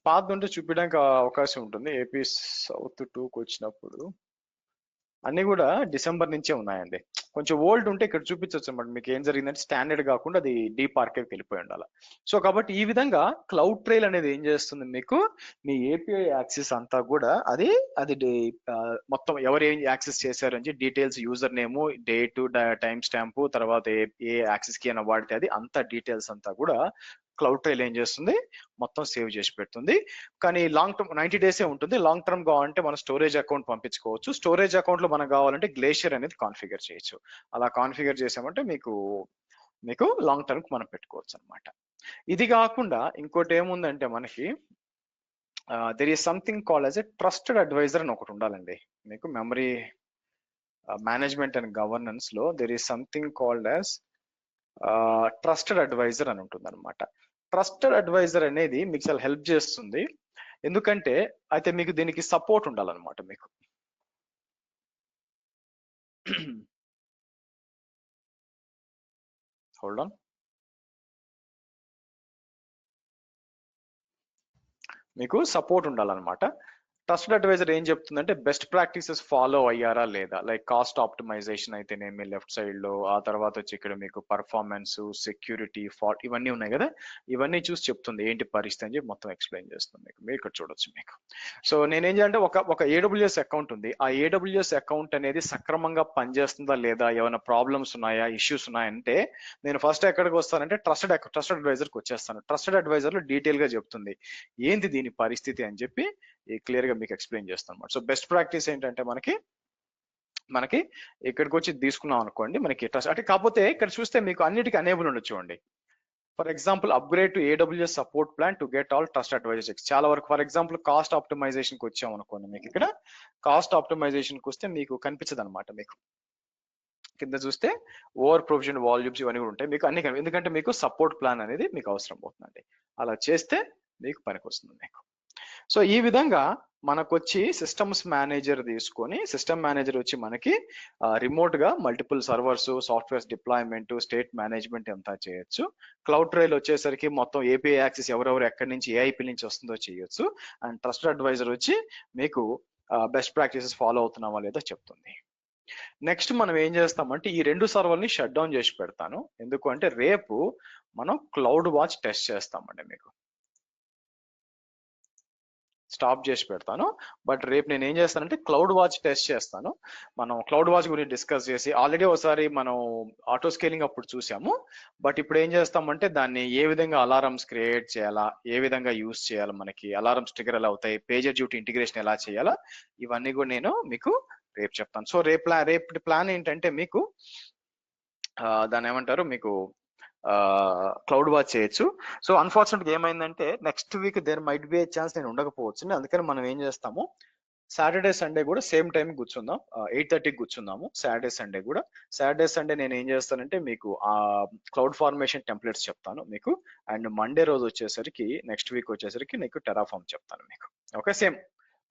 పాత్ ఉంటే చూపించడానికి అవకాశం ఉంటుంది. ఏపీ సౌత్ 2కి వచ్చినప్పుడు అన్ని కూడా డిసెంబర్ నుంచే ఉన్నాయండి. కొంచెం ఓల్డ్ ఉంటే ఇక్కడ చూపించవచ్చు అనమాట. మీకు ఏం జరిగిందంటే స్టాండర్డ్ కాకుండా అది డీప్ ఆర్కైవ్కి వెళ్ళిపోయి ఉండాలి. సో కాబట్టి ఈ విధంగా క్లౌడ్ ట్రైల్ అనేది ఏం చేస్తుంది, మీకు మీ API యాక్సెస్ అంతా కూడా అది మొత్తం ఎవరు ఏం యాక్సెస్ చేశారని details, user name, date, time stamp, తర్వాత ఏ యాక్సెస్ కి అయినా వాడితే అది అంత డీటెయిల్స్ అంతా కూడా క్లౌడ్ ట్రైల్ ఏం చేస్తుంది, మొత్తం సేవ్ చేసి పెడుతుంది. కానీ లాంగ్ టర్మ్ 90 days ఉంటుంది. లాంగ్ టర్మ్ కావాలంటే మనం స్టోరేజ్ అకౌంట్ పంపించుకోవచ్చు. స్టోరేజ్ అకౌంట్ లో మనకు కావాలంటే గ్లేషియర్ అనేది కాన్ఫిగర్ చేయొచ్చు. అలా కాన్ఫిగర్ చేసామంటే మీకు లాంగ్ టర్మ్ కి మనం పెట్టుకోవచ్చు అనమాట. ఇది కాకుండా ఇంకోటి ఏముందంటే మనకి there is something called as a trusted advisor అని ఒకటి ఉండాలండి. మీకు మెమరీ మేనేజ్మెంట్ అండ్ గవర్నెన్స్ లో there is something called as trusted advisor అని ఉంటుంది అనమాట. ట్రస్టెడ్ అడ్వైజర్ అనేది మీకు చాలా హెల్ప్ చేస్తుంది. ఎందుకంటే అయితే మీకు దీనికి సపోర్ట్ ఉండాలన్నమాట. మీకు హోల్డ్ ఆన్, మీకు సపోర్ట్ ఉండాలన్నమాట. ట్రస్టెడ్ అడ్వైజర్ ఏం చెప్తుందంటే బెస్ట్ ప్రాక్టీసెస్ ఫాలో అయ్యారా లేదా, లైక్ కాస్ట్ ఆప్టిమైజేషన్ అయితేనేమి లెఫ్ట్ సైడ్ లో, ఆ తర్వాత వచ్చి ఇక్కడ మీకు పర్ఫార్మెన్స్, సెక్యూరిటీ, ఫాల్ట్ ఇవన్నీ ఉన్నాయి కదా, ఇవన్నీ చూసి చెప్తుంది ఏంటి పరిస్థితి అని చెప్పి మొత్తం ఎక్స్ప్లెయిన్ చేస్తుంది మీకు. మీరు ఇక్కడ చూడొచ్చు మీకు. సో నేనేం చేయాలంటే ఒక AWS అకౌంట్ ఉంది. ఆ AWS అకౌంట్ అనేది సక్రమంగా పనిచేస్తుందా లేదా, ఏమైనా ప్రాబ్లమ్స్ ఉన్నాయా, ఇష్యూస్ ఉన్నాయంటే నేను ఫస్ట్ ఎక్కడికి వస్తానంటే ట్రస్టెడ్ అడ్వైజర్కి వచ్చేస్తాను. ట్రస్టెడ్ అడ్వైజర్ లో డీటెయిల్ గా చెప్తుంది ఏంది దీని పరిస్థితి అని చెప్పి క్లియర్ గా మీకు ఎక్స్ప్లెయిన్ చేస్తాను అనమాట. సో బెస్ట్ ప్రాక్టీస్ ఏంటంటే మనకి ఇక్కడికి వచ్చి తీసుకున్నాం అనుకోండి, మనకి ట్రస్ట్ అంటే కాకపోతే ఇక్కడ చూస్తే మీకు అన్నిటికీ అనేబుల్ ఉండొచ్చు అండి. For example upgrade to AWS support plan to get all trust advisors చాలా వరకు. ఫర్ ఎగ్జాంపుల్ కాస్ట్ ఆప్టిమైజేషన్ కి వచ్చాం అనుకోండి, మీకు ఇక్కడ కాస్ట్ ఆప్టిమైజేషన్ కి వస్తే మీకు కనిపించదు అనమాట. మీకు కింద చూస్తే ఓవర్ ప్రొవిజన్ వాల్యూమ్స్ ఇవన్నీ కూడా ఉంటాయి మీకు అన్ని ఎందుకంటే మీకు సపోర్ట్ ప్లాన్ అనేది మీకు అవసరం అవుతుందండి. అలా చేస్తే మీకు పనికి వస్తుంది మీకు. సో ఈ విధంగా మనకు వచ్చి సిస్టమ్స్ మేనేజర్ తీసుకొని, సిస్టమ్ మేనేజర్ వచ్చి మనకి రిమోట్ గా multiple servers, softwares deployment, state management అంతా చేయొచ్చు. క్లౌడ్ ట్రైల్ వచ్చేసరికి మొత్తం API యాక్సెస్ ఎవరెవరు ఎక్కడి నుంచి ఏ IP నుంచి వస్తుందో చేయొచ్చు. అండ్ ట్రస్టెడ్ అడ్వైజర్ వచ్చి మీకు బెస్ట్ ప్రాక్టీసెస్ ఫాలో అవుతున్నావా లేదో చెప్తుంది. నెక్స్ట్ మనం ఏం చేస్తామంటే ఈ 2 సర్వర్ని షట్ డౌన్ చేసి పెడతాను. ఎందుకు అంటే రేపు మనం క్లౌడ్ వాచ్ టెస్ట్ చేస్తామండి మీకు. స్టాప్ చేసి పెడతాను. బట్ రేపు నేను ఏం చేస్తానంటే క్లౌడ్ వాచ్ టెస్ట్ చేస్తాను. మనం క్లౌడ్ వాచ్ గురించి డిస్కస్ చేసి ఆల్రెడీ ఒకసారి మనం ఆటో స్కేలింగ్ అప్పుడు చూసాము. బట్ ఇప్పుడు ఏం చేస్తామంటే దాన్ని ఏ విధంగా అలారమ్స్ క్రియేట్ చేయాలా, ఏ విధంగా యూస్ చేయాలా, మనకి అలారమ్స్ ట్రిగర్ ఎలా అవుతాయి, పేజర్ డ్యూటీ ఇంటిగ్రేషన్ ఎలా చేయాలా, ఇవన్నీ కూడా నేను మీకు రేపు చెప్తాను. సో రేపటి ప్లాన్ ఏంటంటే మీకు దాన్ని ఏమంటారు, మీకు క్లౌడ్ వాచ్ చేయొచ్చు. సో అన్ఫార్చునేట్గా ఏమైందంటే next week there might be a chance నేను ఉండకపోవచ్చు. అందుకని మనం ఏం చేస్తాము, సాటర్డే సండే కూడా సేమ్ టైం కూర్చుందాం, 8:30కి కూర్చుందాము. సాటర్డే సండే నేను ఏం చేస్తానంటే మీకు ఆ క్లౌడ్ ఫార్మేషన్ టెంప్లెట్స్ చెప్తాను మీకు. అండ్ మండే రోజు వచ్చేసరికి నెక్స్ట్ వీక్ వచ్చేసరికి నీకు టెరాఫార్మ్ చెప్తాను మీకు. ఓకే, సేమ్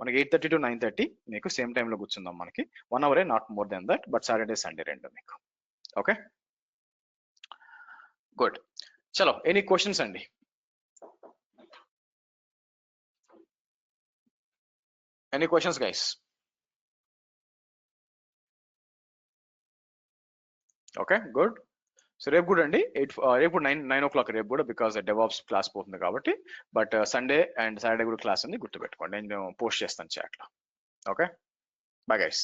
మనకి 8:30 to 9:30 మీకు సేమ్ టైంలో కూర్చుందాం. మనకి 1 అవరే, not more than that. But Saturday Sunday రెండు మీకు. Okay, good. చలో, ఎనీ క్వశ్చన్స్ అండి? Any questions guys? Okay, good. So రేపు కూడా అండి రేపు 9 o'clock రేపు కూడా, బికాస్ డెవాప్స్ క్లాస్ పోతుంది కాబట్టి. బట్ సండే అండ్ సాటర్డే కూడా క్లాస్ ఉంది, గుర్తుపెట్టుకోండి. నేను పోస్ట్ చేస్తాను చాట్లో. Okay, bye guys.